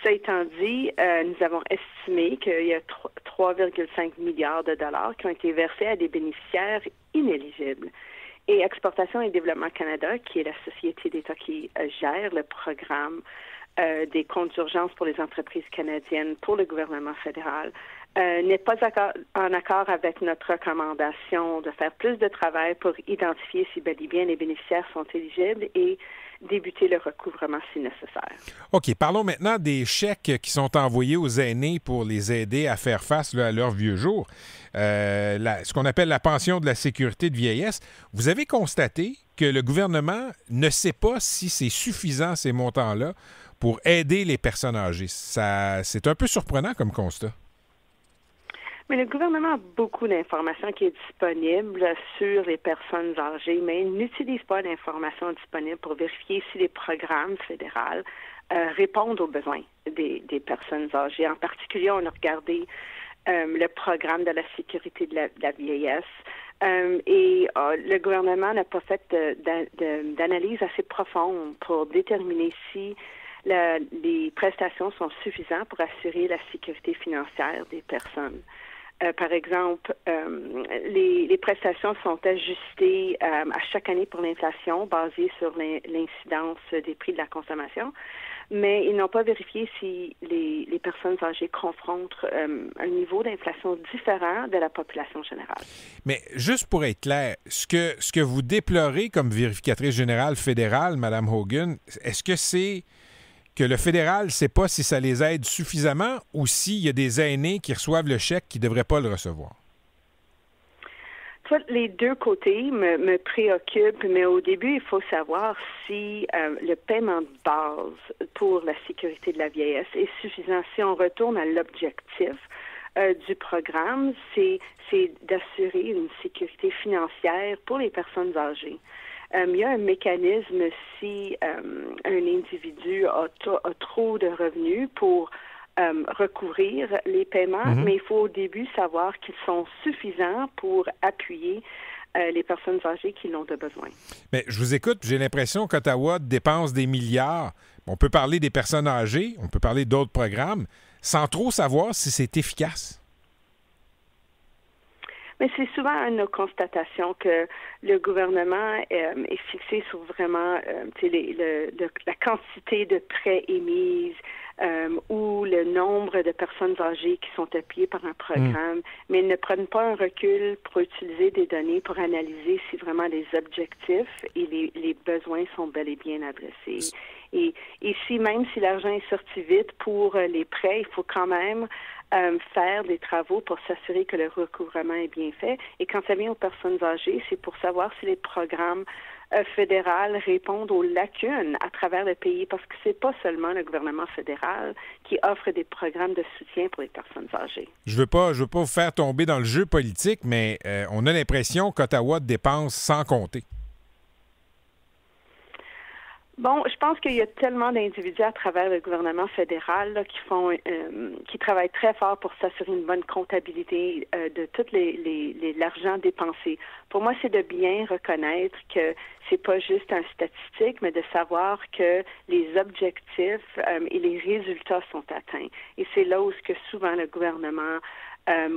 Ça étant dit, nous avons estimé qu'il y a 3,5 milliards de dollars qui ont été versés à des bénéficiaires inéligibles. Et Exportation et Développement Canada, qui est la société d'État qui gère le programme des comptes d'urgence pour les entreprises canadiennes pour le gouvernement fédéral, n'est pas en accord avec notre recommandation de faire plus de travail pour identifier si bel et bien les bénéficiaires sont éligibles et débuter le recouvrement si nécessaire. OK, parlons maintenant des chèques qui sont envoyés aux aînés pour les aider à faire face à leurs vieux jours. Ce qu'on appelle la pension de la sécurité de vieillesse. Vous avez constaté que le gouvernement ne sait pas si c'est suffisant, ces montants-là, pour aider les personnes âgées. C'est un peu surprenant comme constat. Mais le gouvernement a beaucoup d'informations qui est disponible sur les personnes âgées, mais il n'utilise pas l'information disponible pour vérifier si les programmes fédéraux répondent aux besoins des personnes âgées. En particulier, on a regardé le programme de la sécurité de la vieillesse et le gouvernement n'a pas fait d'analyse assez profonde pour déterminer si les prestations sont suffisantes pour assurer la sécurité financière des personnes. Par exemple, les prestations sont ajustées à chaque année pour l'inflation, basées sur l'incidence des prix de la consommation, mais ils n'ont pas vérifié si les personnes âgées confrontent un niveau d'inflation différent de la population générale. Mais juste pour être clair, ce que vous déplorez comme vérificatrice générale fédérale, Mme Hogan, est-ce que c'est que le fédéral ne sait pas si ça les aide suffisamment ou s'il y a des aînés qui reçoivent le chèque qui ne devraient pas le recevoir? Les deux côtés me préoccupent, mais au début, il faut savoir si le paiement de base pour la sécurité de la vieillesse est suffisant. Si on retourne à l'objectif du programme, c'est d'assurer une sécurité financière pour les personnes âgées. Il y a un mécanisme si un individu a trop de revenus pour recouvrir les paiements, mais il faut au début savoir qu'ils sont suffisants pour appuyer les personnes âgées qui l'ont de besoin. Mais je vous écoute, j'ai l'impression qu'Ottawa dépense des milliards. On peut parler des personnes âgées, on peut parler d'autres programmes, sans trop savoir si c'est efficace. Mais c'est souvent une de nos constatations que le gouvernement est fixé sur vraiment la quantité de prêts émises ou le nombre de personnes âgées qui sont appuyées par un programme, mais ils ne prennent pas un recul pour utiliser des données pour analyser si vraiment les objectifs et les besoins sont bel et bien adressés. Et si même si l'argent est sorti vite pour les prêts, il faut quand même faire des travaux pour s'assurer que le recouvrement est bien fait. Et quand ça vient aux personnes âgées, c'est pour savoir si les programmes fédéraux répondent aux lacunes à travers le pays, parce que c'est pas seulement le gouvernement fédéral qui offre des programmes de soutien pour les personnes âgées. Je veux pas vous faire tomber dans le jeu politique, mais on a l'impression qu'Ottawa dépense sans compter. Bon, je pense qu'il y a tellement d'individus à travers le gouvernement fédéral là, qui travaillent très fort pour s'assurer une bonne comptabilité de tout l'argent dépensé. Pour moi, c'est de bien reconnaître que c'est pas juste un statistique, mais de savoir que les objectifs et les résultats sont atteints. Et c'est là où ce que souvent le gouvernement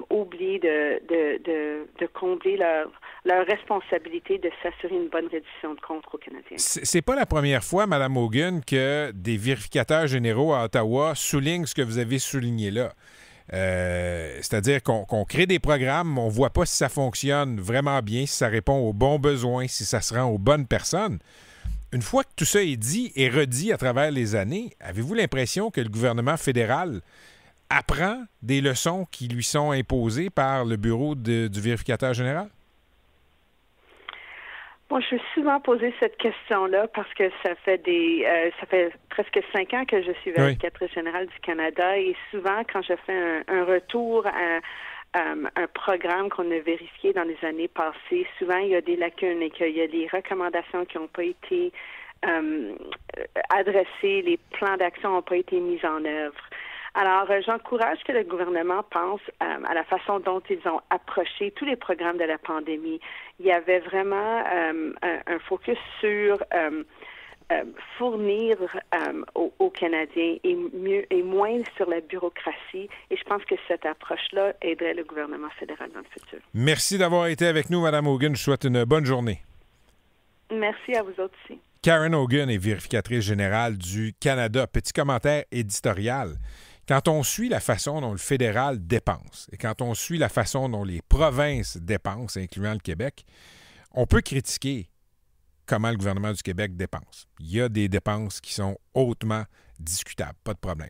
oublient de combler leur responsabilité de s'assurer une bonne reddition de comptes aux Canadiens. C'est pas la première fois, Mme Hogan, que des vérificateurs généraux à Ottawa soulignent ce que vous avez souligné là. C'est-à-dire qu'on crée des programmes, on voit pas si ça fonctionne vraiment bien, si ça répond aux bons besoins, si ça se rend aux bonnes personnes. Une fois que tout ça est dit et redit à travers les années, avez-vous l'impression que le gouvernement fédéral apprend des leçons qui lui sont imposées par le bureau du vérificateur général? Bon, je me suis souvent posé cette question-là parce que ça fait presque 5 ans que je suis vérificatrice générale du Canada, et souvent quand je fais un retour à un programme qu'on a vérifié dans les années passées, souvent il y a des lacunes et qu'il y a des recommandations qui n'ont pas été adressées, les plans d'action n'ont pas été mis en œuvre. Alors, j'encourage que le gouvernement pense à la façon dont ils ont approché tous les programmes de la pandémie. Il y avait vraiment un focus sur fournir aux Canadiens et moins sur la bureaucratie. Et je pense que cette approche-là aiderait le gouvernement fédéral dans le futur. Merci d'avoir été avec nous, Mme Hogan. Je souhaite une bonne journée. Merci à vous autres aussi. Karen Hogan est vérificatrice générale du Canada. Petit commentaire éditorial. Quand on suit la façon dont le fédéral dépense et quand on suit la façon dont les provinces dépensent, incluant le Québec, on peut critiquer comment le gouvernement du Québec dépense. Il y a des dépenses qui sont hautement discutables, pas de problème.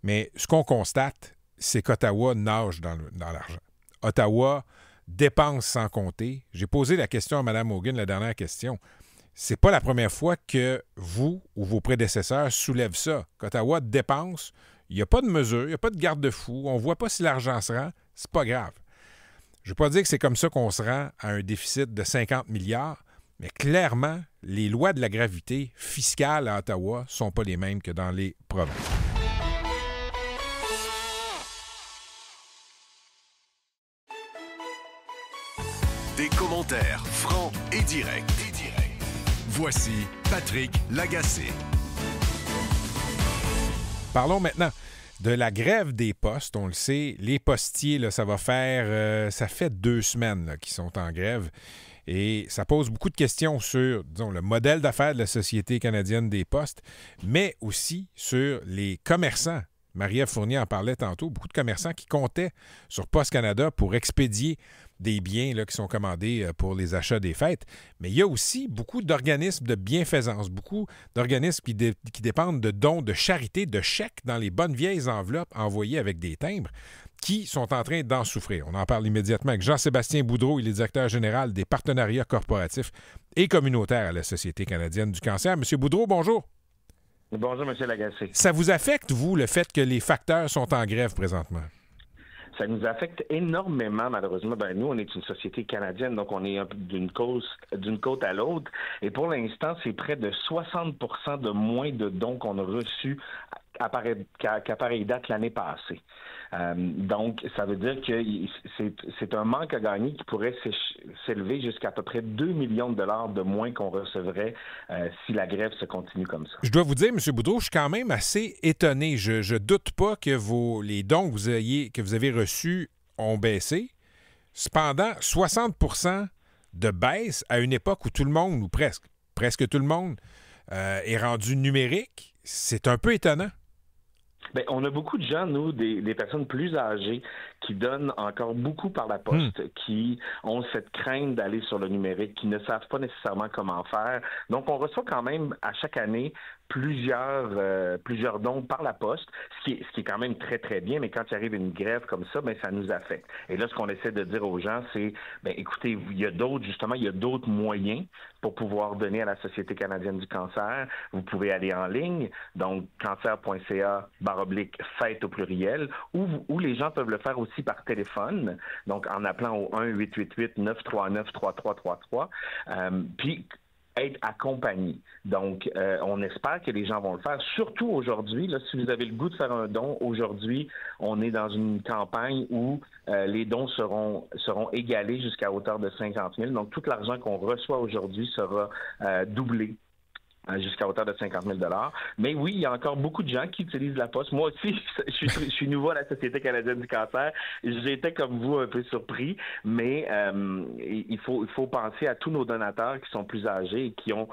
Mais ce qu'on constate, c'est qu'Ottawa nage dans l'argent. Ottawa dépense sans compter. J'ai posé la question à Mme Hogan, la dernière question. C'est pas la première fois que vous ou vos prédécesseurs soulèvent ça. Qu'Ottawa dépense, il n'y a pas de mesure, il n'y a pas de garde-fou, on ne voit pas si l'argent se rend, c'est pas grave. Je ne veux pas dire que c'est comme ça qu'on se rend à un déficit de 50 milliards, mais clairement, les lois de la gravité fiscale à Ottawa ne sont pas les mêmes que dans les provinces. Des commentaires francs et directs. Voici Patrick Lagacé. Parlons maintenant de la grève des postes. On le sait, les postiers, là, ça fait 2 semaines qu'ils sont en grève. Et ça pose beaucoup de questions sur, disons, le modèle d'affaires de la Société canadienne des postes, mais aussi sur les commerçants. Marie-Ève Fournier en parlait tantôt, beaucoup de commerçants qui comptaient sur Poste Canada pour expédier des biens là, qui sont commandés pour les achats des fêtes, mais il y a aussi beaucoup d'organismes de bienfaisance, beaucoup d'organismes qui dépendent de dons, de charité, de chèques dans les bonnes vieilles enveloppes envoyées avec des timbres, qui sont en train d'en souffrir. On en parle immédiatement avec Jean-Sébastien Boudreau, il est directeur général des partenariats corporatifs et communautaires à la Société canadienne du cancer. Monsieur Boudreau, bonjour. Bonjour, M. Lagacé. Ça vous affecte, vous, le fait que les facteurs sont en grève présentement? Ça nous affecte énormément, malheureusement. Nous, on est une société canadienne, donc on est d'une côte à l'autre. Et pour l'instant, c'est près de 60% de moins de dons qu'on a reçus qu'à pareille date l'année passée. Donc, ça veut dire que c'est un manque à gagner qui pourrait s'élever jusqu'à peu près 2 millions de dollars de moins qu'on recevrait si la grève se continue comme ça. Je dois vous dire, M. Boudreau, je suis quand même assez étonné. Je doute pas que les dons que vous avez reçus ont baissé. Cependant, 60% de baisse à une époque où tout le monde, ou presque tout le monde, est rendu numérique, c'est un peu étonnant. Bien, on a beaucoup de gens, nous, des personnes plus âgées qui donnent encore beaucoup par la poste, qui ont cette crainte d'aller sur le numérique, qui ne savent pas nécessairement comment faire. Donc, on reçoit quand même à chaque année plusieurs dons par la poste, ce qui est quand même très, très bien, mais quand il arrive une grève comme ça, ça nous affecte. Et là, ce qu'on essaie de dire aux gens, c'est, écoutez, il y a d'autres moyens pour pouvoir donner à la Société canadienne du cancer. Vous pouvez aller en ligne, donc cancer.ca/fête au pluriel, ou les gens peuvent le faire aussi par téléphone, donc en appelant au 1-888-939-3333, puis être accompagné. Donc, on espère que les gens vont le faire. Surtout aujourd'hui, là, si vous avez le goût de faire un don, aujourd'hui, on est dans une campagne où les dons seront égalés jusqu'à hauteur de 50 000. Donc, tout l'argent qu'on reçoit aujourd'hui sera doublé jusqu'à hauteur de 50 000 $. Mais oui, il y a encore beaucoup de gens qui utilisent la poste. Moi aussi, je suis nouveau à la Société canadienne du cancer. J'étais comme vous un peu surpris, mais il faut penser à tous nos donateurs qui sont plus âgés et qui ont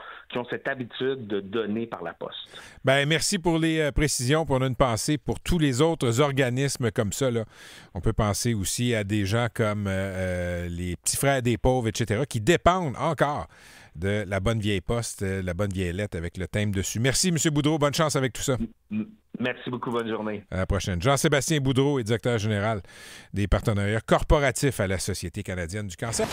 cette habitude de donner par la poste. Bien, merci pour les précisions. Puis on a une pensée pour tous les autres organismes comme ça, là. On peut penser aussi à des gens comme les Petits Frères des pauvres, etc., qui dépendent encore de la bonne vieille poste, la bonne vieille lettre avec le thème dessus. Merci, M. Boudreau. Bonne chance avec tout ça. Merci beaucoup. Bonne journée. À la prochaine. Jean-Sébastien Boudreau est directeur général des partenariats corporatifs à la Société canadienne du cancer.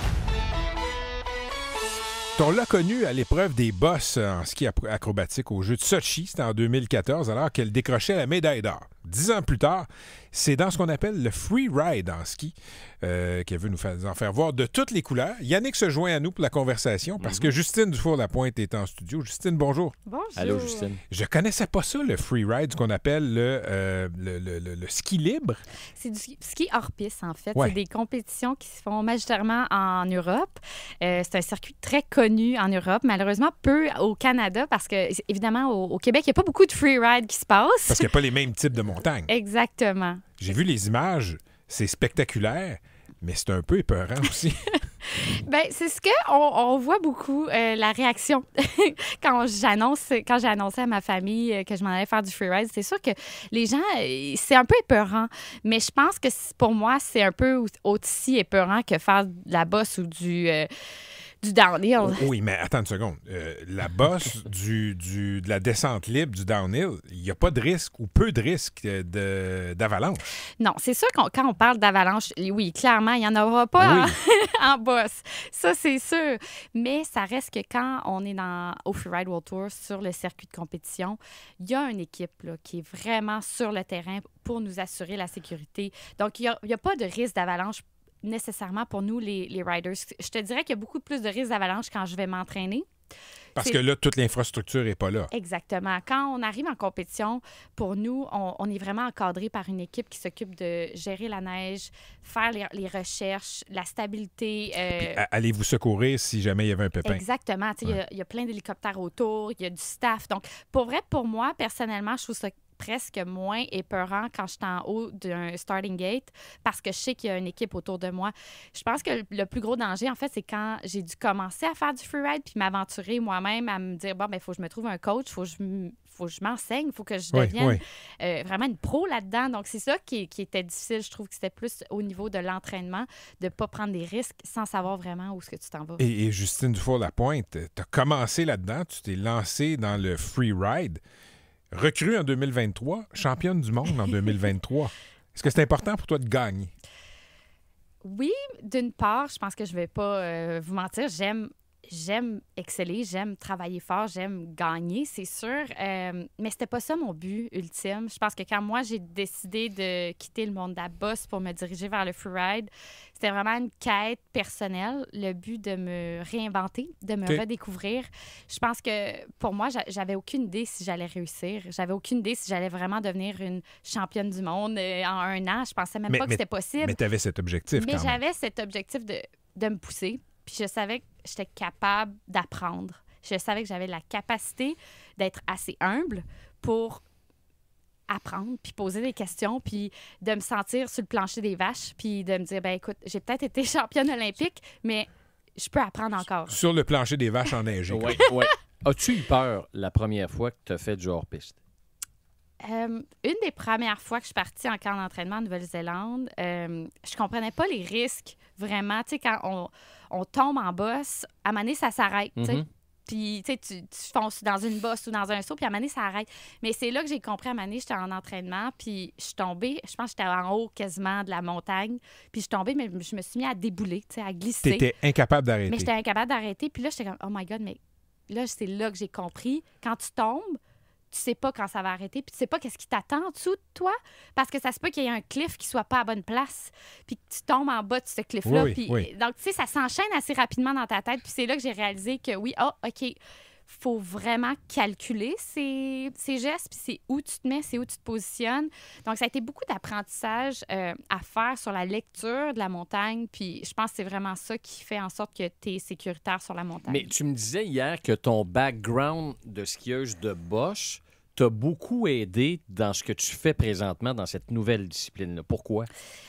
On l'a connue à l'épreuve des bosses en ski acrobatique aux Jeux de Sochi, c'était en 2014, alors qu'elle décrochait la médaille d'or. 10 ans plus tard, c'est dans ce qu'on appelle le free ride en ski qu'elle veut nous en faire voir de toutes les couleurs. Yannick se joint à nous pour la conversation parce que Justine Dufour-Lapointe est en studio. Justine, bonjour. Bonjour. Allô, Justine. Je connaissais pas ça, le free ride, ce qu'on appelle le ski libre. C'est du ski hors piste, en fait. Ouais. C'est des compétitions qui se font majoritairement en Europe. C'est un circuit très connu en Europe, malheureusement peu au Canada parce que, évidemment, au Québec, il n'y a pas beaucoup de free ride qui se passe. Parce qu'il n'y a pas les mêmes types de montagnes. Exactement. J'ai vu les images, c'est spectaculaire, mais c'est un peu épeurant aussi. Bien, c'est ce qu'on voit beaucoup, la réaction. Quand j'ai annoncé à ma famille que je m'en allais faire du freeride, c'est sûr que les gens, c'est un peu épeurant. Mais je pense que pour moi, c'est un peu aussi épeurant que faire de la bosse ou du downhill. Oui, mais attends une seconde. La bosse de la descente libre du downhill, il n'y a pas de risque ou peu de risque d'avalanche. Non, c'est sûr que quand on parle d'avalanche, oui, clairement, il n'y en aura pas en bosse. Ça, c'est sûr. Mais ça reste que quand on est au Freeride World Tour sur le circuit de compétition, il y a une équipe là, qui est vraiment sur le terrain pour nous assurer la sécurité. Donc, il n'y a pas de risque d'avalanche nécessairement pour nous, les riders. Je te dirais qu'il y a beaucoup plus de risques d'avalanche quand je vais m'entraîner. Parce que là, toute l'infrastructure n'est pas là. Exactement. Quand on arrive en compétition, pour nous, on est vraiment encadré par une équipe qui s'occupe de gérer la neige, faire les recherches, la stabilité. Allez vous secourir si jamais il y avait un pépin. Exactement. Il y a plein d'hélicoptères autour, il y a du staff. Donc, pour vrai, pour moi, personnellement, je trouve ça presque moins épeurant quand je suis en haut d'un starting gate parce que je sais qu'il y a une équipe autour de moi. Je pense que le plus gros danger, en fait, c'est quand j'ai dû commencer à faire du freeride puis m'aventurer moi-même à me dire, bon, ben, il faut que je me trouve un coach, il faut que je m'enseigne, il faut que je devienne vraiment une pro là-dedans. Donc, c'est ça qui était difficile. Je trouve que c'était plus au niveau de l'entraînement, de ne pas prendre des risques sans savoir vraiment où est-ce que tu t'en vas. Et Justine Dufour-Lapointe, tu as commencé là-dedans, tu t'es lancée dans le freeride, recrue en 2023, championne du monde en 2023. Est-ce que c'est important pour toi de gagner? Oui, d'une part, je pense que je ne vais pas vous mentir, j'aime exceller, j'aime travailler fort, j'aime gagner, c'est sûr. Mais c'était pas ça mon but ultime. Je pense que quand moi, j'ai décidé de quitter le monde de la bosse pour me diriger vers le freeride, c'était vraiment une quête personnelle, le but de me réinventer, de me redécouvrir. Je pense que pour moi, j'avais aucune idée si j'allais réussir. J'avais aucune idée si j'allais vraiment devenir une championne du monde en 1 an. Je pensais même pas que c'était possible. Mais tu avais cet objectif Mais quand même. j'avais cet objectif de me pousser. Puis je savais que j'étais capable d'apprendre. Je savais que j'avais la capacité d'être assez humble pour apprendre, puis poser des questions, puis de me sentir sur le plancher des vaches, puis de me dire, ben écoute, j'ai peut-être été championne olympique, mais je peux apprendre encore. Sur le plancher des vaches enneigées. Oui. As-tu eu peur la première fois que tu as fait du hors-piste? Une des premières fois que je suis partie en camp d'entraînement en Nouvelle-Zélande, je comprenais pas les risques, vraiment. Tu sais, quand on tombe en bosse, à un moment donné, ça s'arrête, tu sais. Puis, tu sais, tu fonces dans une bosse ou dans un saut, puis à un moment donné, ça arrête. Mais c'est là que j'ai compris, à un moment donné, j'étais en entraînement, puis je suis tombée, je pense que j'étais en haut quasiment de la montagne, puis je suis tombée, mais je me suis mis à débouler, tu sais, à glisser. T'étais incapable d'arrêter. Mais j'étais incapable d'arrêter, puis là, j'étais comme, oh my God, mais là, c'est là que j'ai compris. Quand tu tombes, tu sais pas quand ça va arrêter, puis tu sais pas qu'est-ce qui t'attend en dessous de toi, parce que ça se peut qu'il y ait un cliff qui soit pas à bonne place, puis que tu tombes en bas de ce cliff-là. Donc, tu sais, ça s'enchaîne assez rapidement dans ta tête, puis c'est là que j'ai réalisé que oui, OK, faut vraiment calculer ces gestes, puis c'est où tu te mets, c'est où tu te positionnes. Donc, ça a été beaucoup d'apprentissage à faire sur la lecture de la montagne, puis je pense que c'est vraiment ça qui fait en sorte que tu es sécuritaire sur la montagne. Mais tu me disais hier que ton background de skieuse de Bosch t'a beaucoup aidé dans ce que tu fais présentement dans cette nouvelle discipline-là. Pourquoi?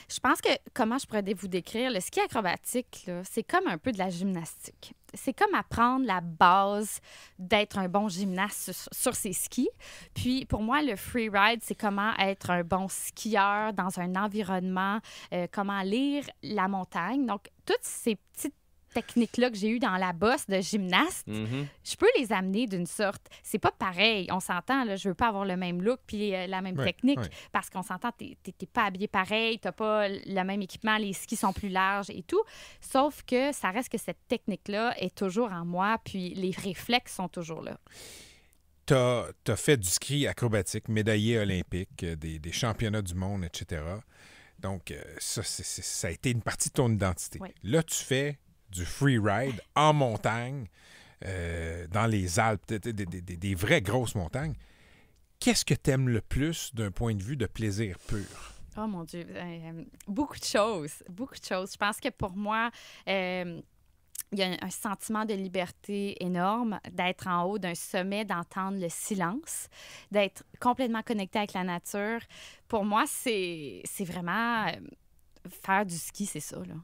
Je pense que, comment je pourrais vous décrire, le ski acrobatique, là, c'est comme un peu de la gymnastique. C'est comme apprendre la base d'être un bon gymnaste sur ses skis. Puis, pour moi, le freeride, c'est comment être un bon skieur dans un environnement, comment lire la montagne. Donc, toutes ces petites techniques-là que j'ai eues dans la bosse de gymnaste, je peux les amener d'une sorte. C'est pas pareil. On s'entend, là, je veux pas avoir le même look puis la même technique parce qu'on s'entend, t'es pas habillé pareil, t'as pas le même équipement, les skis sont plus larges et tout. Sauf que ça reste que cette technique-là est toujours en moi puis les réflexes sont toujours là. T'as fait du ski acrobatique, médaillé olympique, des championnats du monde, etc. Donc, ça a été une partie de ton identité. Oui. Là, tu fais du freeride en montagne, dans les Alpes, des vraies grosses montagnes. Qu'est-ce que tu aimes le plus d'un point de vue de plaisir pur? Oh mon Dieu, beaucoup de choses, beaucoup de choses. Je pense que pour moi, il y a un sentiment de liberté énorme, d'être en haut d'un sommet, d'entendre le silence, d'être complètement connecté avec la nature. Pour moi, c'est vraiment faire du ski, c'est ça, là.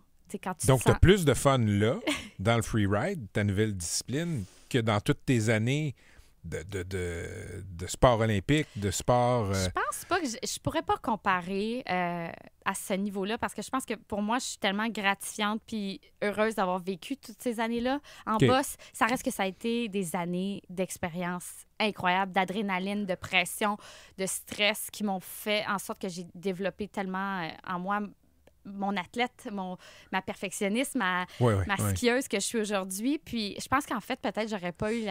Donc, tu as plus de fun là, dans le freeride, ta nouvelle discipline, que dans toutes tes années de sport olympique, de sport... Je pense pas que... Je pourrais pas comparer à ce niveau-là parce que je pense que pour moi, je suis tellement gratifiante puis heureuse d'avoir vécu toutes ces années-là en bosse. Ça reste que ça a été des années d'expérience incroyable, d'adrénaline, de pression, de stress qui m'ont fait en sorte que j'ai développé tellement en moi mon athlète, ma perfectionniste, ma skieuse que je suis aujourd'hui. Puis je pense qu'en fait, peut-être, j'aurais pas eu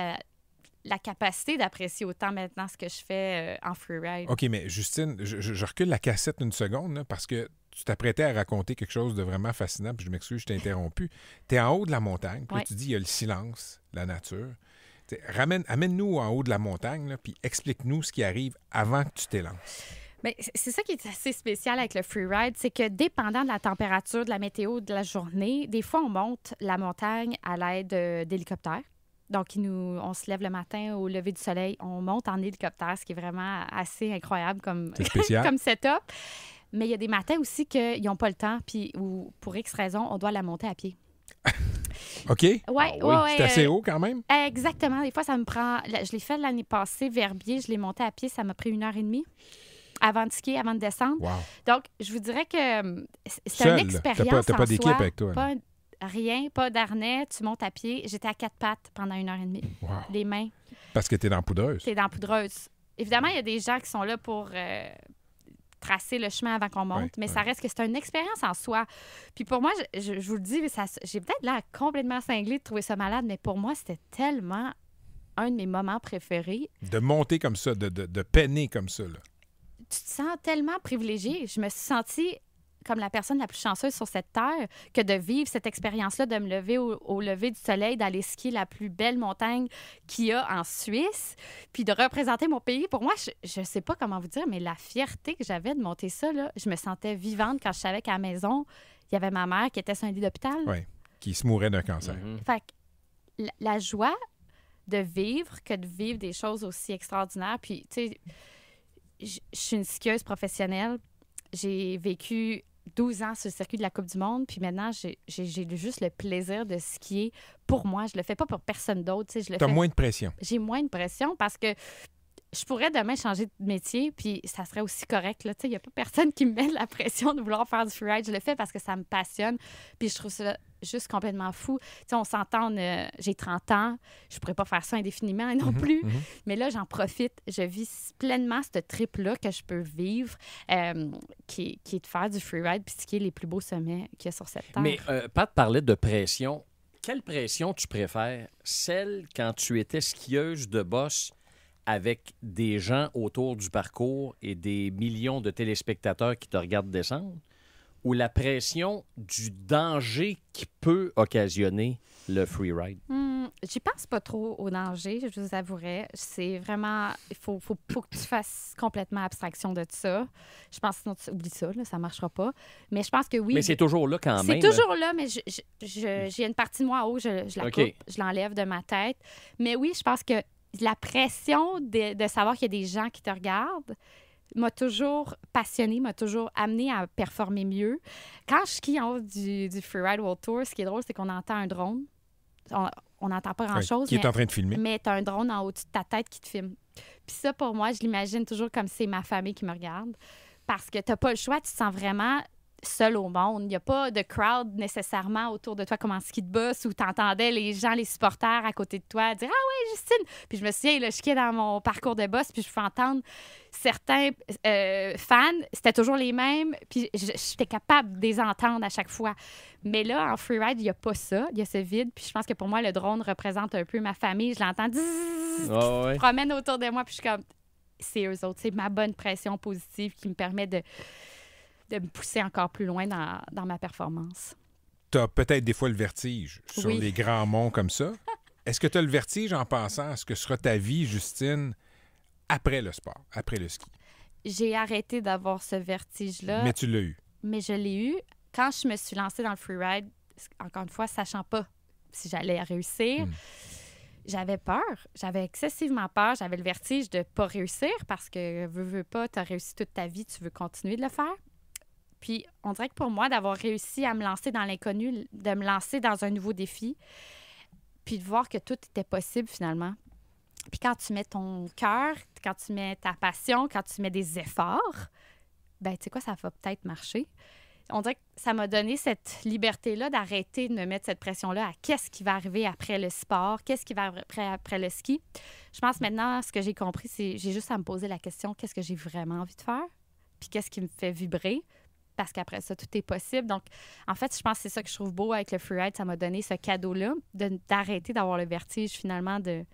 la capacité d'apprécier autant maintenant ce que je fais en freeride. OK, mais Justine, je recule la cassette une seconde là, parce que tu t'apprêtais à raconter quelque chose de vraiment fascinant, puis je m'excuse, je t'ai interrompu. Tu es en haut de la montagne, puis là, tu dis il y a le silence, la nature. Amène-nous en haut de la montagne, là, puis explique-nous ce qui arrive avant que tu t'élances. Bien, c'est ça qui est assez spécial avec le freeride, c'est que dépendant de la température, de la météo, de la journée, des fois, on monte la montagne à l'aide d'hélicoptères. Donc, on se lève le matin au lever du soleil, on monte en hélicoptère, ce qui est vraiment assez incroyable comme, comme setup. Mais il y a des matins aussi qu'ils n'ont pas le temps, puis ou pour X raison, on doit la monter à pied. OK. Ouais, c'est assez haut quand même. Exactement. Des fois, ça me prend... Je l'ai fait l'année passée, Verbier. Je l'ai monté à pied. Ça m'a pris 1h30 avant de skier, avant de descendre. Wow. Donc, je vous dirais que c'est une expérience T'as pas d'équipe soi, avec toi. Rien, pas d'harnais. Tu montes à pied. J'étais à 4 pattes pendant 1h30. Wow. Les mains. Parce que t'es dans la poudreuse. T'es dans la poudreuse. Évidemment, il y a des gens qui sont là pour... tracer le chemin avant qu'on monte, mais ça reste que c'est une expérience en soi. Puis pour moi, je vous le dis, j'ai peut-être l'air complètement cinglée de trouver ça malade, mais pour moi, c'était tellement un de mes moments préférés. De monter comme ça, de peiner comme ça, là. Tu te sens tellement privilégié. Je me suis sentie comme la personne la plus chanceuse sur cette terre que de vivre cette expérience-là, de me lever au lever du soleil, d'aller skier la plus belle montagne qu'il y a en Suisse, puis de représenter mon pays. Pour moi, je sais pas comment vous dire, mais la fierté que j'avais de monter ça, là, je me sentais vivante quand je savais qu'à la maison, il y avait ma mère qui était sur un lit d'hôpital. Oui, qui se mourait d'un cancer. Fait que la joie de vivre, que de vivre des choses aussi extraordinaires. Puis, tu sais, je suis une skieuse professionnelle. J'ai vécu 12 ans sur le circuit de la Coupe du Monde, puis maintenant, j'ai juste le plaisir de skier pour moi. Je le fais pas pour personne d'autre. T'as moins de pression. J'ai moins de pression parce que je pourrais demain changer de métier, puis ça serait aussi correct. Il n'y a pas personne qui me met de la pression de vouloir faire du freeride. Je le fais parce que ça me passionne, puis je trouve ça juste complètement fou. On s'entend, j'ai 30 ans, je pourrais pas faire ça indéfiniment non plus, mais là, j'en profite. Je vis pleinement ce trip-là que je peux vivre, qui est de faire du freeride, puis ce qui est les plus beaux sommets qu'il y a sur cette terre. Mais Pat parlait de pression. Quelle pression tu préfères? Celle quand tu étais skieuse de boss avec des gens autour du parcours et des millions de téléspectateurs qui te regardent descendre, ou la pression du danger qui peut occasionner le freeride? J'y pense pas trop au danger, je vous avouerai. C'est vraiment... Il faut que tu fasses complètement abstraction de ça. Je pense que sinon, tu oublies ça, là, ça marchera pas. Mais je pense que oui. Mais c'est toujours là quand même. C'est toujours là, mais j'ai une partie de moi en haut, je la coupe, je l'enlève de ma tête. Mais oui, je pense que la pression de savoir qu'il y a des gens qui te regardent m'a toujours passionnée, m'a toujours amenée à performer mieux. Quand je skie en haut du Freeride World Tour, ce qui est drôle, c'est qu'on entend un drone. On n'entend pas grand-chose. Qui est en train de filmer. Mais tu as un drone en haut-dessus de ta tête qui te filme. Puis ça, pour moi, je l'imagine toujours comme c'est ma famille qui me regarde. Parce que tu n'as pas le choix, tu te sens vraiment seul au monde. Il n'y a pas de crowd nécessairement autour de toi comme en ski de boss où tu entendais les gens, les supporters à côté de toi dire « Ah ouais, Justine! » Puis je me souviens, là, je skiais dans mon parcours de boss, puis je pouvais entendre certains fans, c'était toujours les mêmes, puis j'étais capable de les entendre à chaque fois. Mais là, en freeride, il n'y a pas ça. Il y a ce vide. Puis je pense que pour moi, le drone représente un peu ma famille. Je l'entends se promène autour de moi, puis je suis comme « C'est eux autres. C'est ma bonne pression positive qui me permet de me pousser encore plus loin dans ma performance. Tu as peut-être des fois le vertige sur les grands monts comme ça. Est-ce que tu as le vertige en pensant à ce que sera ta vie, Justine, après le sport, après le ski? J'ai arrêté d'avoir ce vertige-là. Mais tu l'as eu. Mais je l'ai eu. Quand je me suis lancée dans le freeride, encore une fois, sachant pas si j'allais réussir, j'avais peur. J'avais excessivement peur. J'avais le vertige de pas réussir parce que, veux pas, tu as réussi toute ta vie, tu veux continuer de le faire. Puis, on dirait que pour moi, d'avoir réussi à me lancer dans l'inconnu, de me lancer dans un nouveau défi, puis de voir que tout était possible, finalement. Puis quand tu mets ton cœur, quand tu mets ta passion, quand tu mets des efforts, ben tu sais quoi, ça va peut-être marcher. On dirait que ça m'a donné cette liberté-là d'arrêter de me mettre cette pression-là à qu'est-ce qui va arriver après le sport, qu'est-ce qui va après le ski. Je pense maintenant, ce que j'ai compris, c'est j'ai juste à me poser la question, qu'est-ce que j'ai vraiment envie de faire? Puis qu'est-ce qui me fait vibrer? Parce qu'après ça, tout est possible. Donc, en fait, je pense que c'est ça que je trouve beau avec le freeride. Ça m'a donné ce cadeau-là d'arrêter d'avoir le vertige, finalement, de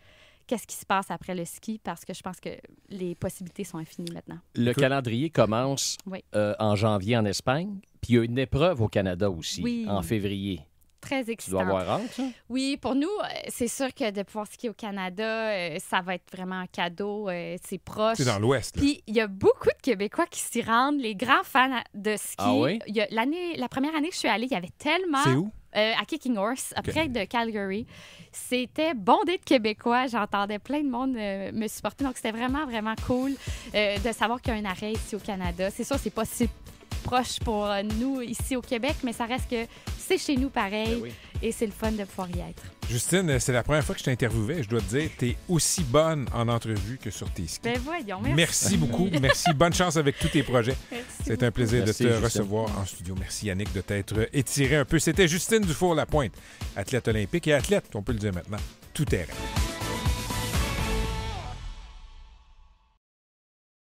qu'est-ce qui se passe après le ski, parce que je pense que les possibilités sont infinies maintenant. Le calendrier commence en janvier en Espagne, puis il y a une épreuve au Canada aussi, en février. Très excitant. Tu dois avoir hâte, ça? Oui, pour nous, c'est sûr que de pouvoir skier au Canada, ça va être vraiment un cadeau. C'est proche. C'est dans l'Ouest. Puis il y a beaucoup de Québécois qui s'y rendent, les grands fans de ski. Ah oui? La première année que je suis allée, il y avait tellement... C'est où? à Kicking Horse, près de Calgary. C'était bondé de Québécois. J'entendais plein de monde me supporter. Donc, c'était vraiment, vraiment cool de savoir qu'il y a un arrêt ici au Canada. C'est sûr, c'est pas si proche pour nous ici au Québec, mais ça reste que c'est chez nous pareil. Ben oui. Et c'est le fun de pouvoir y être. Justine, c'est la première fois que je t'interviewais. Je dois te dire, t'es aussi bonne en entrevue que sur tes skis. Ben voyons, Merci beaucoup. Merci. Bonne chance avec tous tes projets. C'est un plaisir Merci, de te Justine. recevoir en studio. Merci, Yannick, de t'être étiré un peu. C'était Justine Dufour-Lapointe, athlète olympique et athlète, on peut le dire maintenant, tout terrain.